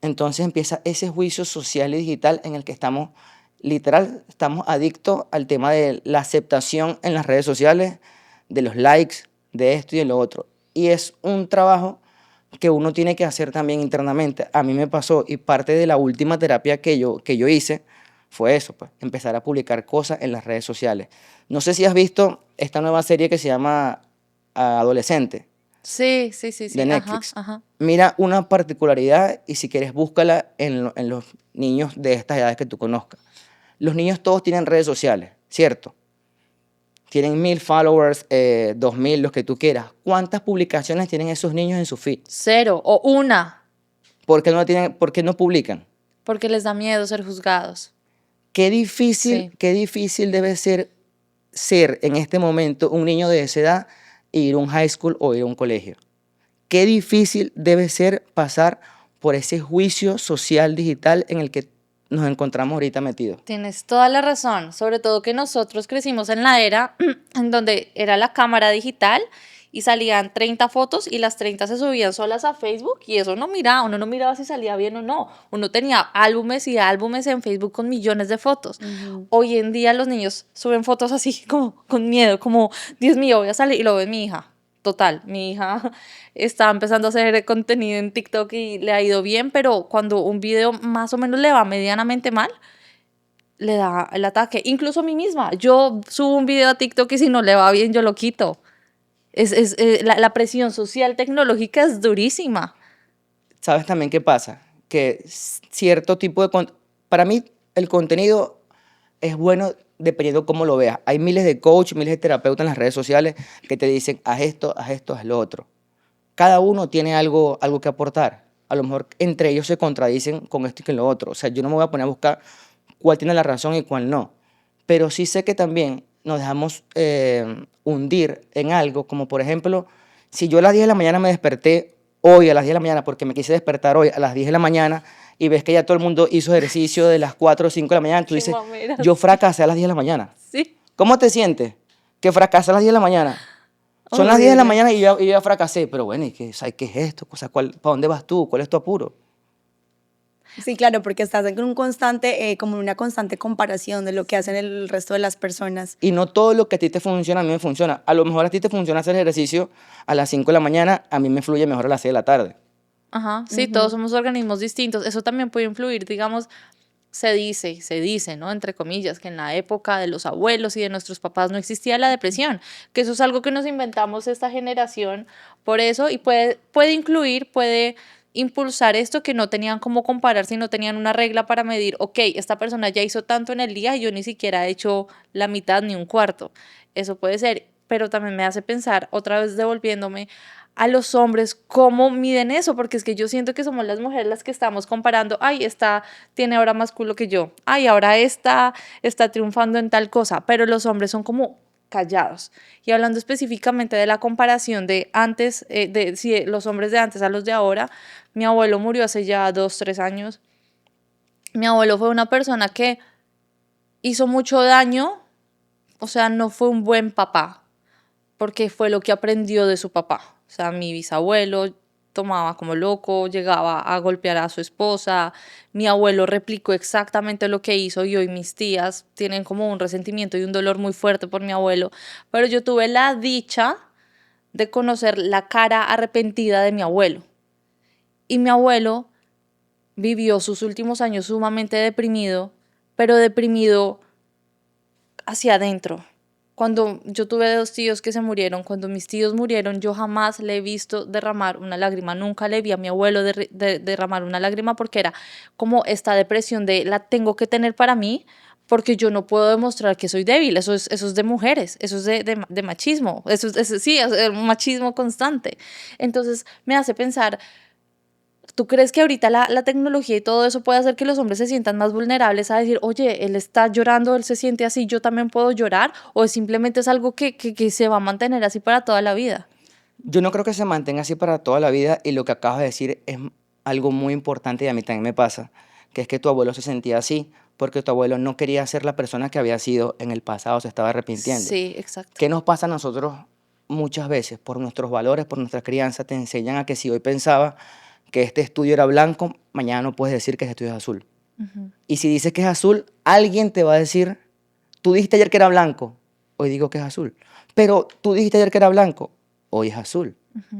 Entonces empieza ese juicio social y digital en el que estamos, literal, estamos adictos al tema de la aceptación en las redes sociales, de los likes, de esto y de lo otro. Y es un trabajo que uno tiene que hacer también internamente. A mí me pasó y parte de la última terapia que yo hice fue eso, pues, empezar a publicar cosas en las redes sociales. No sé si has visto esta nueva serie que se llama Adolescente Sí, sí, sí, de sí, ajá, Netflix. ajá. Mira una particularidad y si quieres búscala en los niños de estas edades que tú conozcas. Los niños todos tienen redes sociales, ¿cierto? Tienen 1.000 followers, 2.000, los que tú quieras. ¿Cuántas publicaciones tienen esos niños en su feed? Cero o una, Por qué no publican? porque les da miedo ser juzgados. Sí. Qué difícil debe ser en este momento un niño de esa edad e ir a un high school o ir a un colegio. Qué difícil debe ser pasar por ese juicio social digital en el que nos encontramos ahorita metidos. Tienes toda la razón, sobre todo que nosotros crecimos en la era en donde era la cámara digital y salían 30 fotos y las 30 se subían solas a Facebook y eso no miraba, uno no miraba si salía bien o no, uno tenía álbumes y álbumes en Facebook con millones de fotos. Hoy en día los niños suben fotos así como con miedo, como Dios mío, voy a salir y lo ve mi hija. Total, mi hija está empezando a hacer contenido en TikTok y le ha ido bien, pero cuando un video más o menos le va medianamente mal, le da el ataque. Incluso a mí misma, yo subo un video a TikTok y si no le va bien, yo lo quito. La presión social tecnológica es durísima. ¿Sabes también qué pasa? Que cierto tipo para mí el contenido es bueno dependiendo cómo lo veas. Hay miles de coaches, miles de terapeutas en las redes sociales que te dicen, haz lo otro. Cada uno tiene algo que aportar. A lo mejor entre ellos se contradicen con esto y con lo otro. O sea, yo no me voy a poner a buscar cuál tiene la razón y cuál no. Pero sí sé que también nos dejamos hundir en algo, como por ejemplo, si yo a las 10 de la mañana me desperté hoy a las 10 de la mañana porque me quise despertar hoy a las 10 de la mañana, y ves que ya todo el mundo hizo ejercicio de las 4 o 5 de la mañana, tú Qué dices, mameras. yo fracasé a las 10 de la mañana. Sí, ¿Cómo te sientes? Que fracasé a las 10 de la mañana. Son las 10 de la horrible. mañana y yo ya fracasé, pero bueno, ¿y qué, sabes qué es esto? O sea, ¿para dónde vas tú? ¿Cuál es tu apuro? Sí, claro, porque estás en un constante, como en una constante comparación de lo que hacen el resto de las personas. Y no todo lo que a ti te funciona, a mí me funciona. A lo mejor a ti te funciona hacer ejercicio a las 5 de la mañana, a mí me fluye mejor a las 6 de la tarde. Ajá, sí, todos somos organismos distintos. Eso también puede influir, digamos, se dice, ¿no? Entre comillas, que en la época de los abuelos y de nuestros papás no existía la depresión, que eso es algo que nos inventamos esta generación por eso y puede impulsar esto que no tenían cómo compararse y no tenían una regla para medir, ok, esta persona ya hizo tanto en el día y yo ni siquiera he hecho la mitad ni un cuarto. Eso puede ser, pero también me hace pensar, otra vez devolviéndome a los hombres, ¿cómo miden eso? Porque es que yo siento que somos las mujeres las que estamos comparando, ay, esta tiene ahora más culo que yo, ay, ahora esta está triunfando en tal cosa, pero los hombres son como callados. Y hablando específicamente de la comparación de antes, sí, los hombres de antes a los de ahora, mi abuelo murió hace ya 2, 3 años. Mi abuelo fue una persona que hizo mucho daño, o sea, no fue un buen papá, porque fue lo que aprendió de su papá. O sea, mi bisabuelo tomaba como loco, llegaba a golpear a su esposa, mi abuelo replicó exactamente lo que hizo y hoy mis tías tienen como un resentimiento y un dolor muy fuerte por mi abuelo, pero yo tuve la dicha de conocer la cara arrepentida de mi abuelo. Y mi abuelo vivió sus últimos años sumamente deprimido, pero deprimido hacia adentro. Cuando yo tuve 2 tíos que se murieron, cuando mis tíos murieron, yo jamás le he visto derramar una lágrima, nunca le vi a mi abuelo derramar una lágrima porque era como esta depresión de la tengo que tener para mí porque yo no puedo demostrar que soy débil, eso es de mujeres, eso es de machismo, sí, es un machismo constante. Entonces me hace pensar, ¿tú crees que ahorita la tecnología y todo eso puede hacer que los hombres se sientan más vulnerables a decir, oye, él está llorando, él se siente así, yo también puedo llorar? ¿O simplemente es algo que se va a mantener así para toda la vida? Yo no creo que se mantenga así para toda la vida y lo que acabas de decir es algo muy importante y a mí también me pasa, que es que tu abuelo se sentía así porque tu abuelo no quería ser la persona que había sido en el pasado, se estaba arrepintiendo. Sí, exacto. ¿Qué nos pasa a nosotros muchas veces? Por nuestros valores, por nuestra crianza, te enseñan a que si hoy pensaba que este estudio era blanco, mañana no puedes decir que este estudio es azul. Y si dices que es azul, alguien te va a decir, tú dijiste ayer que era blanco, hoy digo que es azul. Pero tú dijiste ayer que era blanco, hoy es azul.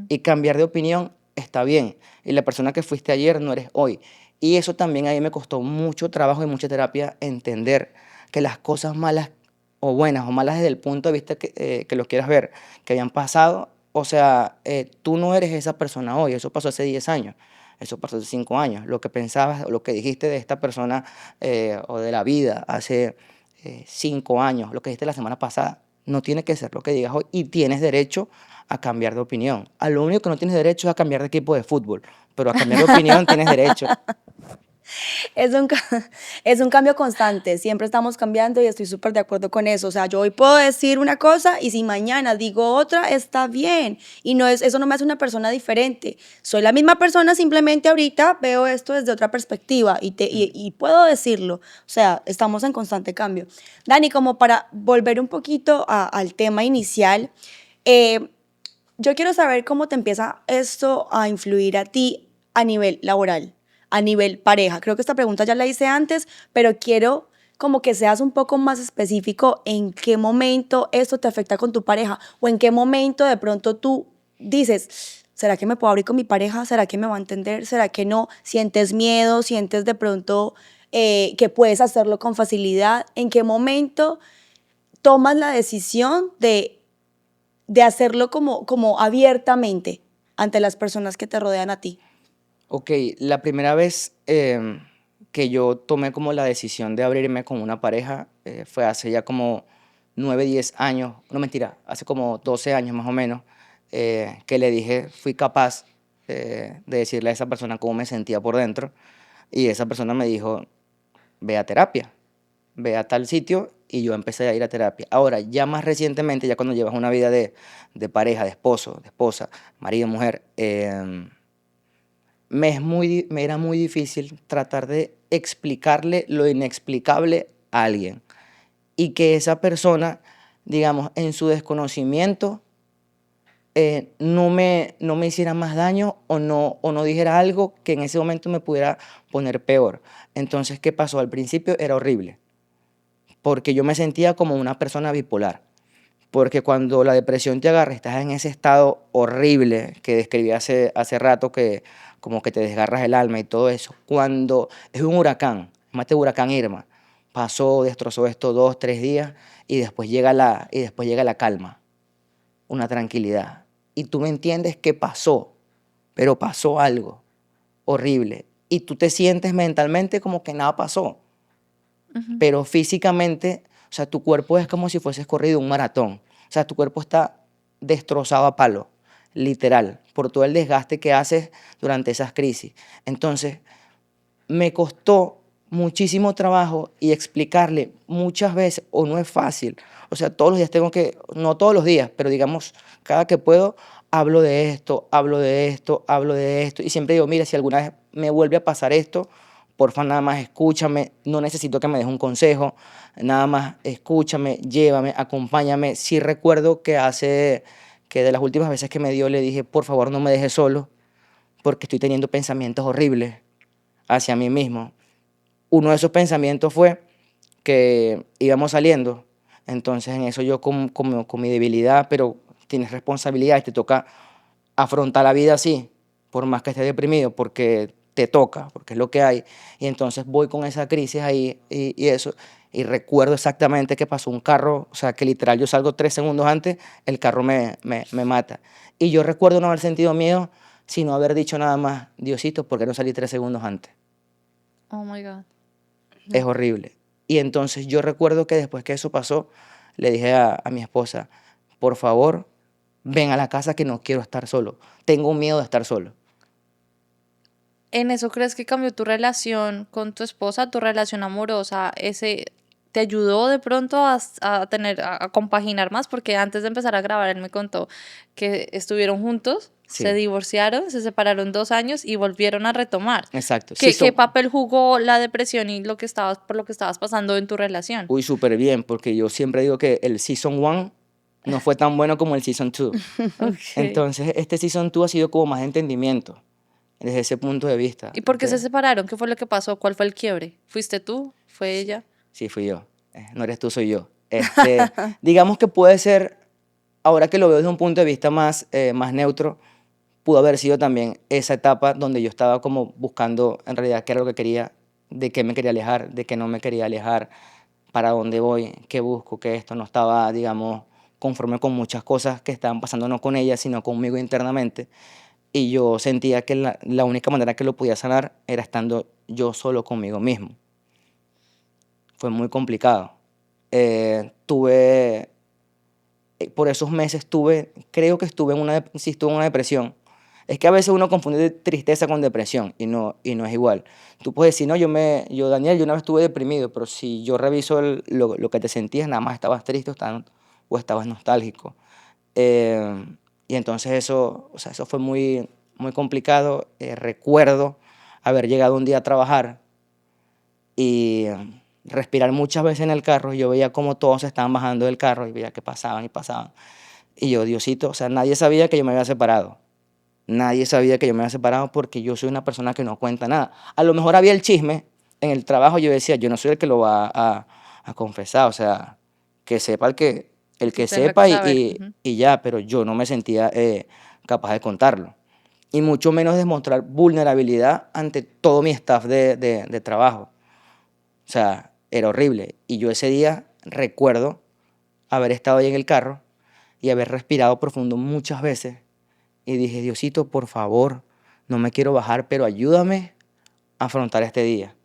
Y cambiar de opinión está bien. Y la persona que fuiste ayer no eres hoy. Y eso también a mí me costó mucho trabajo y mucha terapia entender que las cosas malas o buenas o malas desde el punto de vista que lo quieras ver, que habían pasado, o sea, tú no eres esa persona hoy, eso pasó hace 10 años. Eso pasó hace 5 años. Lo que pensabas o lo que dijiste de esta persona o de la vida hace 5 años, lo que dijiste la semana pasada, no tiene que ser lo que digas hoy y tienes derecho a cambiar de opinión. A lo único que no tienes derecho es a cambiar de equipo de fútbol, pero a cambiar de opinión tienes derecho. Es un, es un cambio constante, siempre estamos cambiando y estoy súper de acuerdo con eso. O sea, yo hoy puedo decir una cosa y si mañana digo otra, está bien. Y no es, eso no me hace una persona diferente. Soy la misma persona, simplemente ahorita veo esto desde otra perspectiva y puedo decirlo. O sea, estamos en constante cambio. Dani, como para volver un poquito al tema inicial, eh, yo quiero saber cómo te empieza esto a influir a ti a nivel laboral, a nivel pareja. Creo que esta pregunta ya la hice antes, pero quiero como que seas un poco más específico en qué momento esto te afecta con tu pareja o en qué momento de pronto tú dices, ¿será que me puedo abrir con mi pareja? ¿Será que me va a entender? ¿Será que no? ¿Sientes miedo? ¿Sientes de pronto que puedes hacerlo con facilidad? ¿En qué momento tomas la decisión de hacerlo como abiertamente ante las personas que te rodean a ti? Ok, la primera vez que yo tomé como la decisión de abrirme con una pareja fue hace ya como 9, 10 años, no mentira, hace como 12 años más o menos, que le dije, fui capaz de decirle a esa persona cómo me sentía por dentro y esa persona me dijo, ve a terapia, ve a tal sitio y yo empecé a ir a terapia. Ahora, ya más recientemente, ya cuando llevas una vida de pareja, de esposo, de esposa, marido, mujer, me era muy difícil tratar de explicarle lo inexplicable a alguien y que esa persona, digamos, en su desconocimiento, no me hiciera más daño o no dijera algo que en ese momento me pudiera poner peor. Entonces, ¿qué pasó? Al principio era horrible, porque yo me sentía como una persona bipolar. Porque cuando la depresión te agarra, estás en ese estado horrible que describí hace rato, que como que te desgarras el alma y todo eso. Cuando es un huracán, mate huracán Irma, pasó, destrozó esto 2, 3 días y después llega la calma, una tranquilidad. Y tú me entiendes que pasó, pero pasó algo horrible. Y tú te sientes mentalmente como que nada pasó, Ujú. pero físicamente, o sea, tu cuerpo es como si fueses corrido un maratón. O sea, tu cuerpo está destrozado a palo, literal, por todo el desgaste que haces durante esas crisis. Entonces, me costó muchísimo trabajo y explicarle muchas veces, o no es fácil. O sea, todos los días tengo que, no todos los días, pero digamos, cada que puedo, hablo de esto, hablo de esto, hablo de esto. Y siempre digo, mira, si alguna vez me vuelve a pasar esto, porfa, nada más escúchame, no necesito que me des un consejo, nada más escúchame, llévame, acompáñame. Sí recuerdo que de las últimas veces que me dio, le dije, por favor, no me dejes solo, porque estoy teniendo pensamientos horribles hacia mí mismo. Uno de esos pensamientos fue que íbamos saliendo, entonces en eso yo con mi debilidad, pero tienes responsabilidad y te toca afrontar la vida así, por más que estés deprimido, porque te toca, porque es lo que hay. Y entonces voy con esa crisis ahí y eso, y recuerdo exactamente que pasó un carro, o sea, que literal yo salgo 3 segundos antes, el carro me mata. Y yo recuerdo no haber sentido miedo, sino haber dicho nada más, Diosito, ¿por qué no salí 3 segundos antes? Oh my God. Es horrible. Y entonces yo recuerdo que después que eso pasó, le dije a mi esposa, por favor, ven a la casa que no quiero estar solo. Tengo miedo de estar solo. ¿En eso crees que cambió tu relación con tu esposa, tu relación amorosa? ¿Ese te ayudó de pronto a tener, a compaginar más? Porque antes de empezar a grabar, él me contó que estuvieron juntos, se Sí, divorciaron, se separaron 2 años y volvieron a retomar. exacto. Sí, ¿Qué papel jugó la depresión y lo que estabas, por lo que estabas pasando en tu relación? uy, súper bien, porque yo siempre digo que el Season 1 no fue tan bueno como el Season 2. Ok. Entonces, este Season 2 ha sido como más de entendimiento desde ese punto de vista. ¿Y por qué se separaron? ¿Qué fue lo que pasó? ¿Cuál fue el quiebre? ¿Fuiste tú? ¿Fue Sí, ella? sí, fui yo. No eres tú, soy yo. Digamos que puede ser, ahora que lo veo desde un punto de vista más neutro, pudo haber sido también esa etapa donde yo estaba como buscando en realidad qué era lo que quería, de qué me quería alejar, de qué no me quería alejar, para dónde voy, qué busco, qué esto. No estaba, digamos, conforme con muchas cosas que estaban pasando no con ella, sino conmigo internamente. Y yo sentía que la única manera que lo podía sanar era estando yo solo conmigo mismo. Fue muy complicado. Por esos meses creo que sí estuve en una depresión. Es que a veces uno confunde tristeza con depresión y no es igual. Tú puedes decir, no, Daniel, yo una vez estuve deprimido, pero si yo reviso lo que te sentías, nada más estabas triste o estabas nostálgico. Eh, y entonces eso, o sea, eso fue muy, muy complicado. Recuerdo haber llegado un día a trabajar y respirar muchas veces en el carro. Yo veía cómo todos se estaban bajando del carro y veía que pasaban y pasaban. Y yo, Diosito, o sea, nadie sabía que yo me había separado. Nadie sabía que yo me había separado porque yo soy una persona que no cuenta nada. A lo mejor había el chisme en el trabajo, yo decía, yo no soy el que lo va a confesar, o sea, que sepa el Que que tenga que sepa saber. Ujú. y ya, pero yo no me sentía capaz de contarlo. Y mucho menos de mostrar vulnerabilidad ante todo mi staff de trabajo. O sea, era horrible. Y yo ese día recuerdo haber estado ahí en el carro y haber respirado profundo muchas veces. Y dije, Diosito, por favor, no me quiero bajar, pero ayúdame a afrontar este día.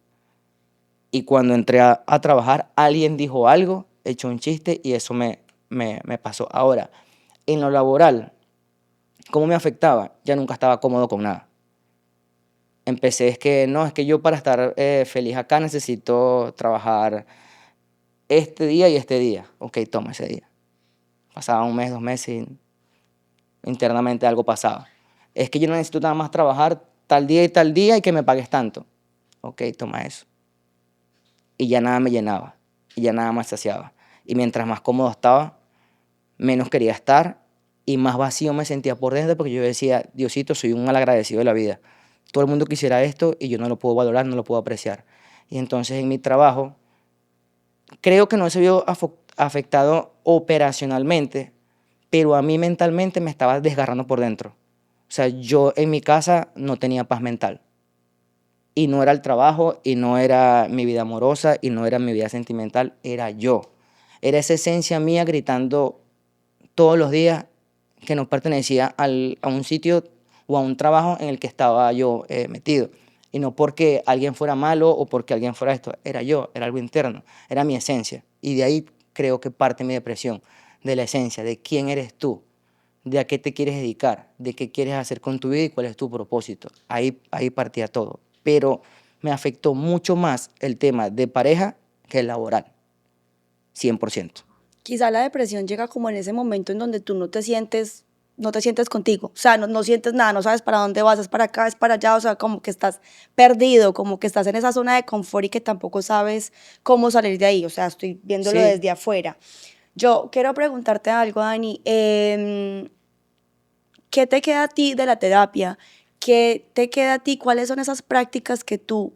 Y cuando entré a trabajar, alguien dijo algo, echó un chiste y eso me pasó. Ahora, en lo laboral, ¿cómo me afectaba? Ya nunca estaba cómodo con nada. Empecé, es que yo para estar feliz acá necesito trabajar este día y este día. Ok, toma ese día. Pasaba un mes, 2 meses y internamente algo pasaba. Es que yo no necesito nada más trabajar tal día y tal día y que me pagues tanto. Ok, toma eso. Y ya nada me llenaba, y ya nada me saciaba. Y mientras más cómodo estaba, menos quería estar y más vacío me sentía por dentro porque yo decía, Diosito, soy un malagradecido de la vida. Todo el mundo quisiera esto y yo no lo puedo valorar, no lo puedo apreciar. Y entonces en mi trabajo, creo que no se vio afectado operacionalmente, pero a mí mentalmente me estaba desgarrando por dentro. O sea, yo en mi casa no tenía paz mental. Y no era el trabajo, y no era mi vida amorosa, y no era mi vida sentimental, era yo. Era esa esencia mía gritando todos los días que no pertenecía a un sitio o a un trabajo en el que estaba yo metido. Y no porque alguien fuera malo o porque alguien fuera esto, era yo, era algo interno, era mi esencia. Y de ahí creo que parte mi depresión, de la esencia, de quién eres tú, de a qué te quieres dedicar, de qué quieres hacer con tu vida y cuál es tu propósito. Ahí partía todo. Pero me afectó mucho más el tema de pareja que el laboral, 100%. Quizá la depresión llega como en ese momento en donde tú no te sientes contigo, o sea, no sientes nada, no sabes para dónde vas, es para acá, es para allá, o sea, como que estás perdido, como que estás en esa zona de confort y que tampoco sabes cómo salir de ahí, o sea, estoy viéndolo Sí, desde afuera. Yo quiero preguntarte algo, Dani, ¿qué te queda a ti de la terapia? ¿Qué te queda a ti? ¿Cuáles son esas prácticas que tú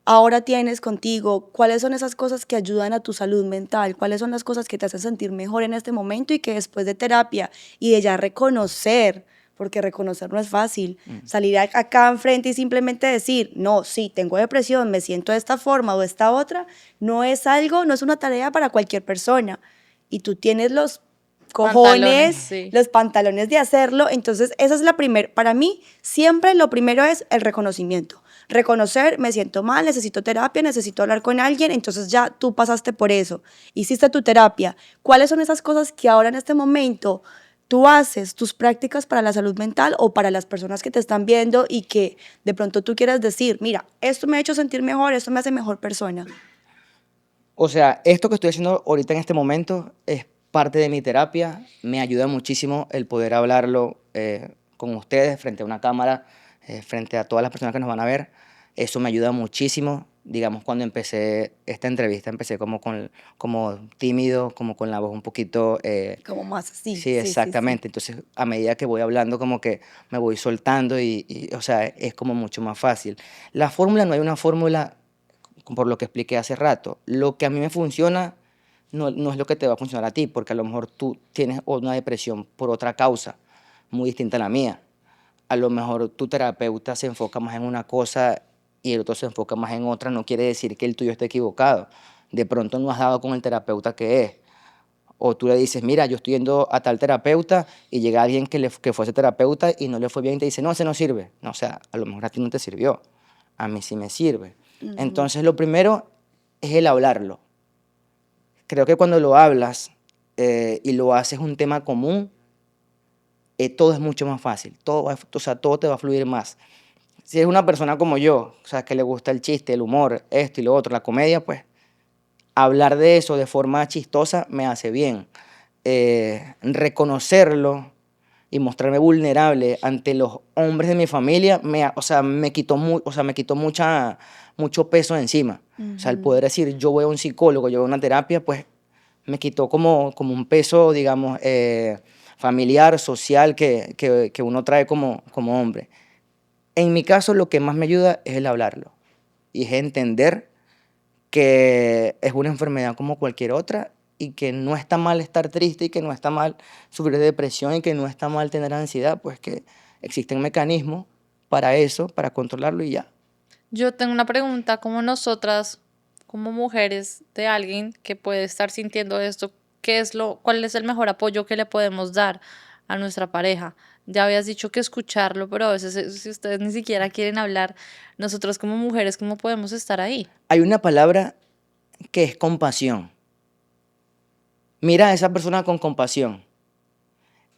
ahora tienes contigo? ¿Cuáles son esas cosas que ayudan a tu salud mental? ¿Cuáles son las cosas que te hacen sentir mejor en este momento y que después de terapia y de ya reconocer, porque reconocer no es fácil, salir acá enfrente y simplemente decir, no, sí, tengo depresión, me siento de esta forma o de esta otra, no es algo, no es una tarea para cualquier persona. Y tú tienes los Pantalones, cojones, sí. los pantalones de hacerlo. Entonces, esa es la primera, para mí, siempre lo primero es el reconocimiento. Reconocer, me siento mal, necesito terapia, necesito hablar con alguien, entonces ya tú pasaste por eso, hiciste tu terapia. ¿Cuáles son esas cosas que ahora en este momento tú haces, tus prácticas para la salud mental o para las personas que te están viendo y que de pronto tú quieras decir, mira, esto me ha hecho sentir mejor, esto me hace mejor persona? o sea, esto que estoy haciendo ahorita en este momento es parte de mi terapia. Me ayuda muchísimo el poder hablarlo con ustedes frente a una cámara, frente a todas las personas que nos van a ver. Eso me ayuda muchísimo. Digamos, cuando empecé esta entrevista, empecé como tímido, como con la voz un poquito. Como más así, Sí, sí, sí, sí. exactamente. Entonces, a medida que voy hablando, como que me voy soltando o sea, es como mucho más fácil. La fórmula, no hay una fórmula por lo que expliqué hace rato. Lo que a mí me funciona no es lo que te va a funcionar a ti, porque a lo mejor tú tienes una depresión por otra causa, muy distinta a la mía. A lo mejor tu terapeuta se enfoca más en una cosa y el otro se enfoca más en otra, no quiere decir que el tuyo esté equivocado. De pronto no has dado con el terapeuta que es. O tú le dices, mira, yo estoy yendo a tal terapeuta y llega alguien que fuese terapeuta y no le fue bien y te dice, no, ese no sirve. No, o sea, a lo mejor a ti no te sirvió, a mí sí me sirve. Entonces, lo primero es el hablarlo. Creo que cuando lo hablas y lo haces un tema común, todo es mucho más fácil, o sea, todo te va a fluir más. Si es una persona como yo, o sea, que le gusta el chiste, el humor, esto y lo otro, la comedia, pues hablar de eso de forma chistosa me hace bien. Reconocerlo y mostrarme vulnerable ante los hombres de mi familia, o sea, me quitó mucho peso de encima. O sea, el poder decir, yo voy a un psicólogo, yo voy a una terapia, pues me quitó como un peso, digamos, familiar, social, que uno trae como hombre. En mi caso, lo que más me ayuda es el hablarlo y es entender que es una enfermedad como cualquier otra y que no está mal estar triste y que no está mal sufrir de depresión y que no está mal tener ansiedad, pues que existen mecanismos para eso, para controlarlo y ya. Yo tengo una pregunta, como nosotras, como mujeres de alguien que puede estar sintiendo esto, cuál es el mejor apoyo que le podemos dar a nuestra pareja? Ya habías dicho que escucharlo, pero a veces si ustedes ni siquiera quieren hablar, nosotros como mujeres, ¿cómo podemos estar ahí? Hay una palabra que es compasión. Mira a esa persona con compasión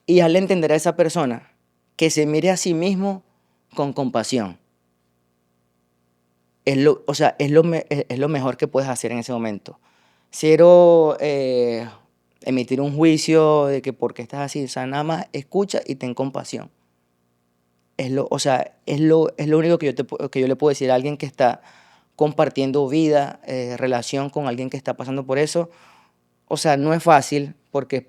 y hazle entender a esa persona que se mire a sí mismo con compasión. O sea, es lo mejor que puedes hacer en ese momento. Cero emitir un juicio de que por qué estás así. O sea, nada más escucha y ten compasión. o sea, es lo único que que yo le puedo decir a alguien que está compartiendo vida, relación con alguien que está pasando por eso. O sea, no es fácil porque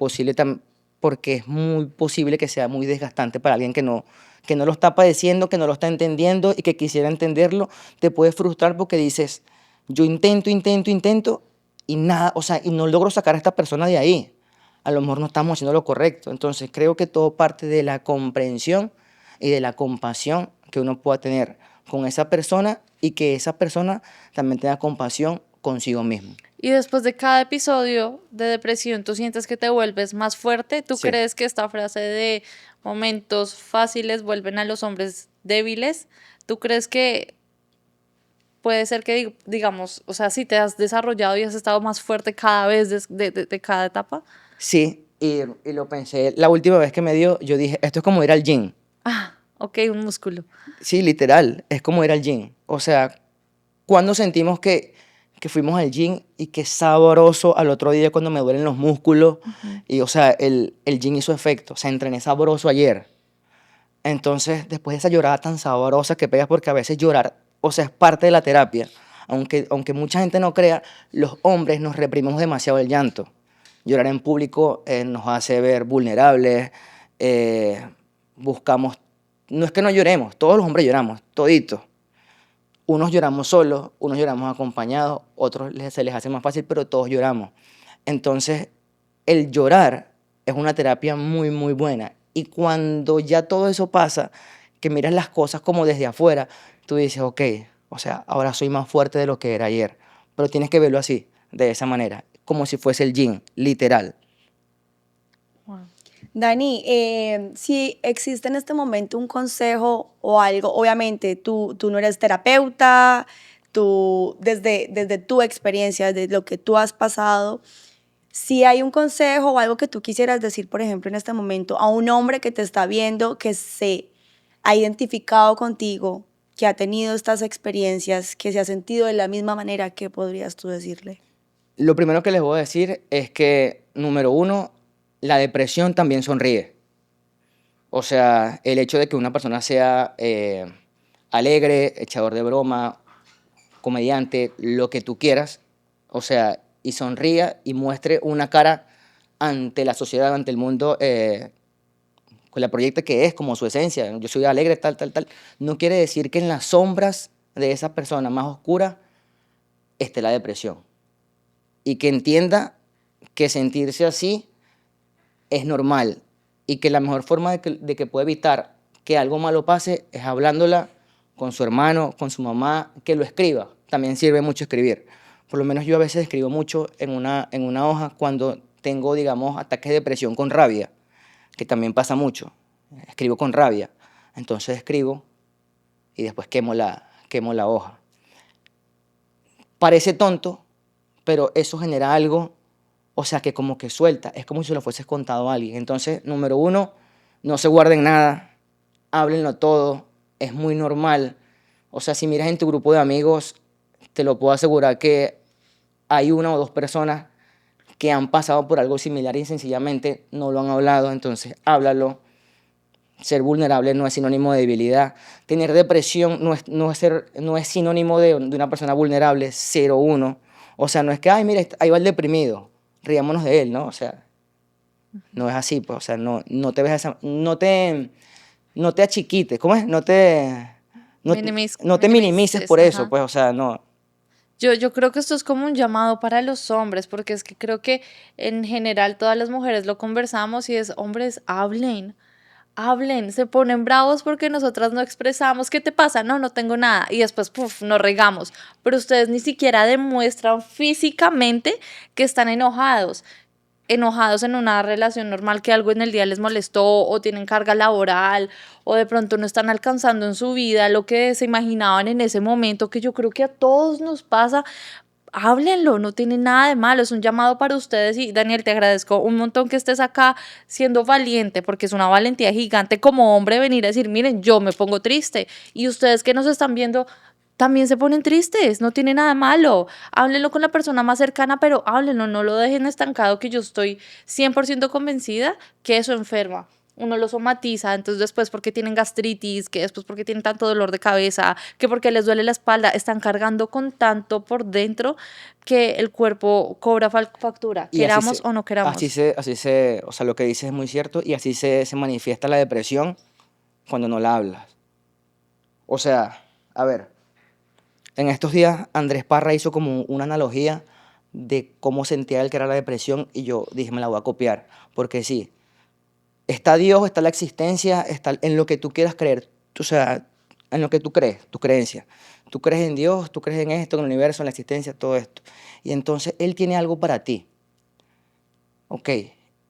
porque es muy posible que sea muy desgastante para alguien que no lo está padeciendo, que no lo está entendiendo y que quisiera entenderlo. Te puede frustrar porque dices, yo intento y nada, o sea, y no logro sacar a esta persona de ahí. A lo mejor no estamos haciendo lo correcto. Entonces creo que todo parte de la comprensión y de la compasión que uno pueda tener con esa persona y que esa persona también tenga compasión consigo mismo. Y después de cada episodio de depresión, ¿tú sientes que te vuelves más fuerte? ¿Tú Sí. crees que esta frase de momentos fáciles vuelven a los hombres débiles? ¿Tú crees que puede ser que, digamos, o sea, si te has desarrollado y has estado más fuerte cada vez de cada etapa? Sí, y lo pensé. La última vez que me dio, yo dije, esto es como ir al gym. Ah, ok, un músculo. Sí, literal, es como ir al gym. O sea, cuando sentimos que fuimos al gym y que sabroso al otro día cuando me duelen los músculos. Ujú. Y, o sea, el gym hizo efecto. O sea, entrené sabroso ayer. Entonces, después de esa llorada tan sabrosa que pegas, porque a veces llorar, o sea, es parte de la terapia. Aunque mucha gente no crea, los hombres nos reprimimos demasiado el llanto. Llorar en público nos hace ver vulnerables, eh, buscamos, no es que no lloremos, todos los hombres lloramos, toditos. Unos lloramos solos, unos lloramos acompañados, otros se les hace más fácil, pero todos lloramos. Entonces, el llorar es una terapia muy, muy buena. Y cuando ya todo eso pasa, que miras las cosas como desde afuera, tú dices, ok, o sea, ahora soy más fuerte de lo que era ayer. Pero tienes que verlo así, de esa manera, como si fuese el yin, literal. Wow. Dani, si existe en este momento un consejo o algo, obviamente tú no eres terapeuta, tú desde tu experiencia, desde lo que tú has pasado, si hay un consejo o algo que tú quisieras decir, por ejemplo, en este momento a un hombre que te está viendo, que se ha identificado contigo, que ha tenido estas experiencias, que se ha sentido de la misma manera, ¿qué podrías tú decirle? Lo primero que les voy a decir es que, número uno, la depresión también sonríe. O sea, el hecho de que una persona sea alegre, echador de broma, comediante, lo que tú quieras, o sea, y sonría y muestre una cara ante la sociedad, ante el mundo, que la proyecte que es como su esencia. Yo soy alegre, tal. No quiere decir que en las sombras de esa persona más oscura esté la depresión. Y que entienda que sentirse así es normal y que la mejor forma de que pueda evitar que algo malo pase es hablándola con su hermano, con su mamá, que lo escriba. También sirve mucho escribir. Por lo menos yo a veces escribo mucho en una hoja cuando tengo, digamos, ataques de depresión con rabia, que también pasa mucho. Escribo con rabia. Entonces escribo y después quemo la hoja. Parece tonto, pero eso genera algo, o sea, que como que suelta, es como si lo fueses contado a alguien. Entonces, número uno, no se guarden nada, háblenlo todo, es muy normal. O sea, si miras en tu grupo de amigos, te lo puedo asegurar que hay una o dos personas que han pasado por algo similar y sencillamente no lo han hablado, entonces háblalo. Ser vulnerable no es sinónimo de debilidad. Tener depresión no es sinónimo de una persona vulnerable, 0-1. O sea, no es que, ay, mira, ahí va el deprimido, riámonos de él, ¿no? O sea, no es así, pues, o sea, no te ves no te achiquites, ¿cómo es? No, no te minimices Minimices, por eso, ajá. pues, o sea, no. Yo creo que esto es como un llamado para los hombres, porque es que creo que en general todas las mujeres lo conversamos y es, hombres, hablen, hablen, se ponen bravos porque nosotras no expresamos, ¿qué te pasa? No, no tengo nada. Y después, puf, nos regamos. Pero ustedes ni siquiera demuestran físicamente que están enojados en una relación normal, que algo en el día les molestó o tienen carga laboral o de pronto no están alcanzando en su vida lo que se imaginaban en ese momento, que yo creo que a todos nos pasa. Háblenlo, no tiene nada de malo, es un llamado para ustedes y Daniel, te agradezco un montón que estés acá siendo valiente, porque es una valentía gigante como hombre venir a decir, miren, yo me pongo triste y ustedes que nos están viendo también se ponen tristes, no tiene nada malo. Háblenlo con la persona más cercana, pero háblenlo, no lo dejen estancado, que yo estoy 100% convencida que eso enferma. uno lo somatiza, entonces después porque tienen gastritis, que después porque tienen tanto dolor de cabeza, que porque les duele la espalda, están cargando con tanto por dentro que el cuerpo cobra factura, Y queramos o no queramos. o sea, lo que dices es muy cierto y así se manifiesta la depresión cuando no la hablas. O sea, a ver, en estos días Andrés Parra hizo como una analogía de cómo sentía él que era la depresión y yo dije, me la voy a copiar, porque sí, está Dios, está la existencia, está en lo que tú quieras creer, o sea, en lo que tú crees, tu creencia. Tú crees en Dios, tú crees en esto, en el universo, en la existencia, todo esto. Y entonces Él tiene algo para ti. Ok,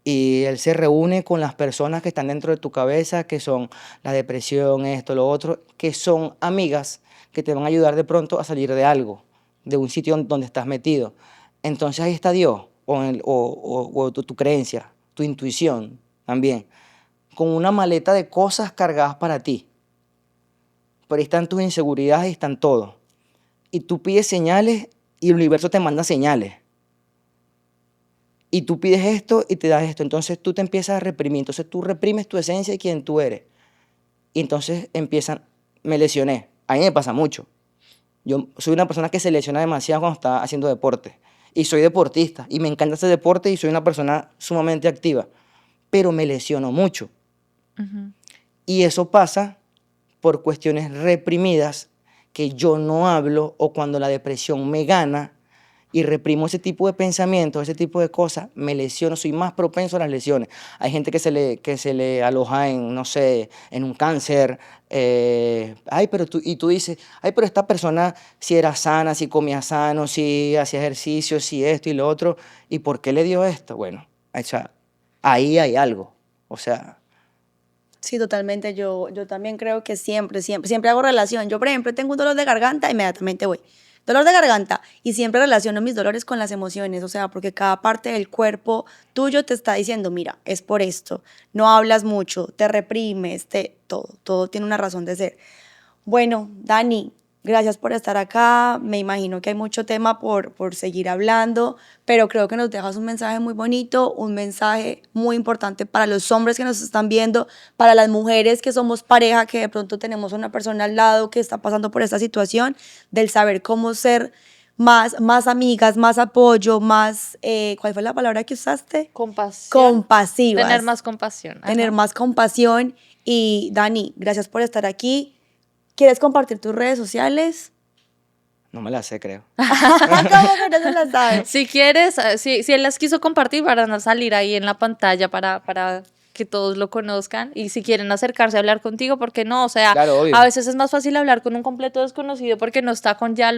y él se reúne con las personas que están dentro de tu cabeza, que son la depresión, esto, lo otro, que son amigas que te van a ayudar de pronto a salir de algo, de un sitio donde estás metido. Entonces ahí está Dios, o tu creencia, tu intuición también, con una maleta de cosas cargadas para ti. Pero ahí están tus inseguridades y están todo. Y tú pides señales y el universo te manda señales. Y tú pides esto y te das esto. Entonces tú te empiezas a reprimir. Entonces tú reprimes tu esencia y quién tú eres. Y entonces me lesioné. A mí me pasa mucho. Yo soy una persona que se lesiona demasiado cuando está haciendo deporte. Y soy deportista. Y me encanta ese deporte y soy una persona sumamente activa. Pero me lesiono mucho. Ujú. Y eso pasa por cuestiones reprimidas que yo no hablo o cuando la depresión me gana y reprimo ese tipo de pensamientos, ese tipo de cosas, me lesiono, soy más propenso a las lesiones. Hay gente que se le aloja en, no sé, en un cáncer. Y tú dices, ay, pero esta persona si era sana, si comía sano, si hacía ejercicio, si esto y lo otro, ¿y por qué le dio esto? Bueno, o sea, ahí hay algo. O sea, Sí, totalmente. Yo también creo que siempre hago relación. Yo, por ejemplo, tengo un dolor de garganta, inmediatamente voy. Dolor de garganta. Y siempre relaciono mis dolores con las emociones. O sea, porque cada parte del cuerpo tuyo te está diciendo, mira, es por esto. No hablas mucho, te reprimes, todo tiene una razón de ser. Bueno, Dani, gracias por estar acá. Me imagino que hay mucho tema por seguir hablando, pero creo que nos dejas un mensaje muy bonito, un mensaje muy importante para los hombres que nos están viendo, para las mujeres que somos pareja, que de pronto tenemos una persona al lado que está pasando por esta situación, del saber cómo ser más amigas, más apoyo, más, ¿cuál fue la palabra que usaste? Compasión. Compasivas. Tener más compasión. Tener Ajá. más compasión. Y Dani, gracias por estar aquí. ¿Quieres compartir tus redes sociales? no me la sé, creo. ¿Cómo que no se las sabes? Si quieres, si él las quiso compartir para no salir ahí en la pantalla para que todos lo conozcan y si quieren acercarse a hablar contigo, ¿por qué no? O sea, Claro, obvio. a veces es más fácil hablar con un completo desconocido porque no está con ya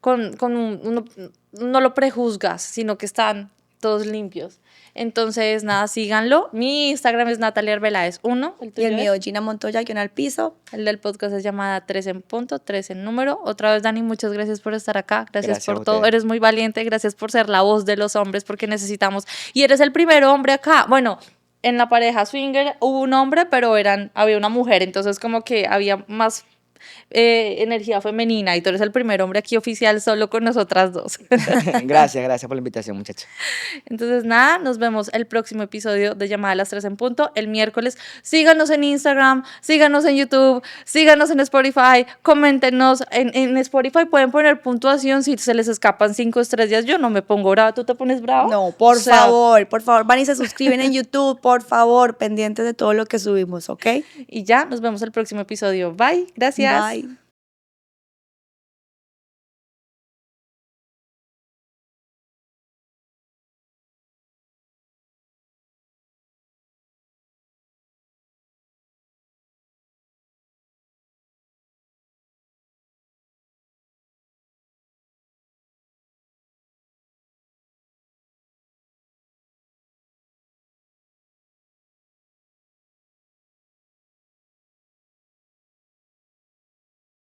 uno, no lo prejuzgas, sino que están todos limpios. Entonces, nada, síganlo. Mi Instagram es Natalia Arbeláez 1, el Y tuyo el es? mío, Gina Montoya, que en al piso. El del podcast es llamada 3 en punto, 3 en número. Otra vez, Dani, muchas gracias por estar acá. Gracias Gracias a por todo. ustedes. Eres muy valiente. Gracias por ser la voz de los hombres porque necesitamos. Y eres el primer hombre acá. Bueno, en la pareja swinger hubo un hombre, pero había una mujer. Entonces, como que había más energía femenina. Y tú eres el primer hombre aquí oficial solo con nosotras dos. Gracias por la invitación, muchachos. Entonces, nada, nos vemos el próximo episodio de Llamada a las 3 en punto, el miércoles. Síganos en Instagram, síganos en YouTube, síganos en Spotify, coméntenos. En Spotify pueden poner puntuación si se les escapan 5 estrellas. Yo no me pongo brava, ¿tú te pones brava? No, O sea, por favor, van y se suscriben en YouTube, por favor, pendientes de todo lo que subimos, ¿ok? y ya, nos vemos el próximo episodio. Bye, gracias. Bye.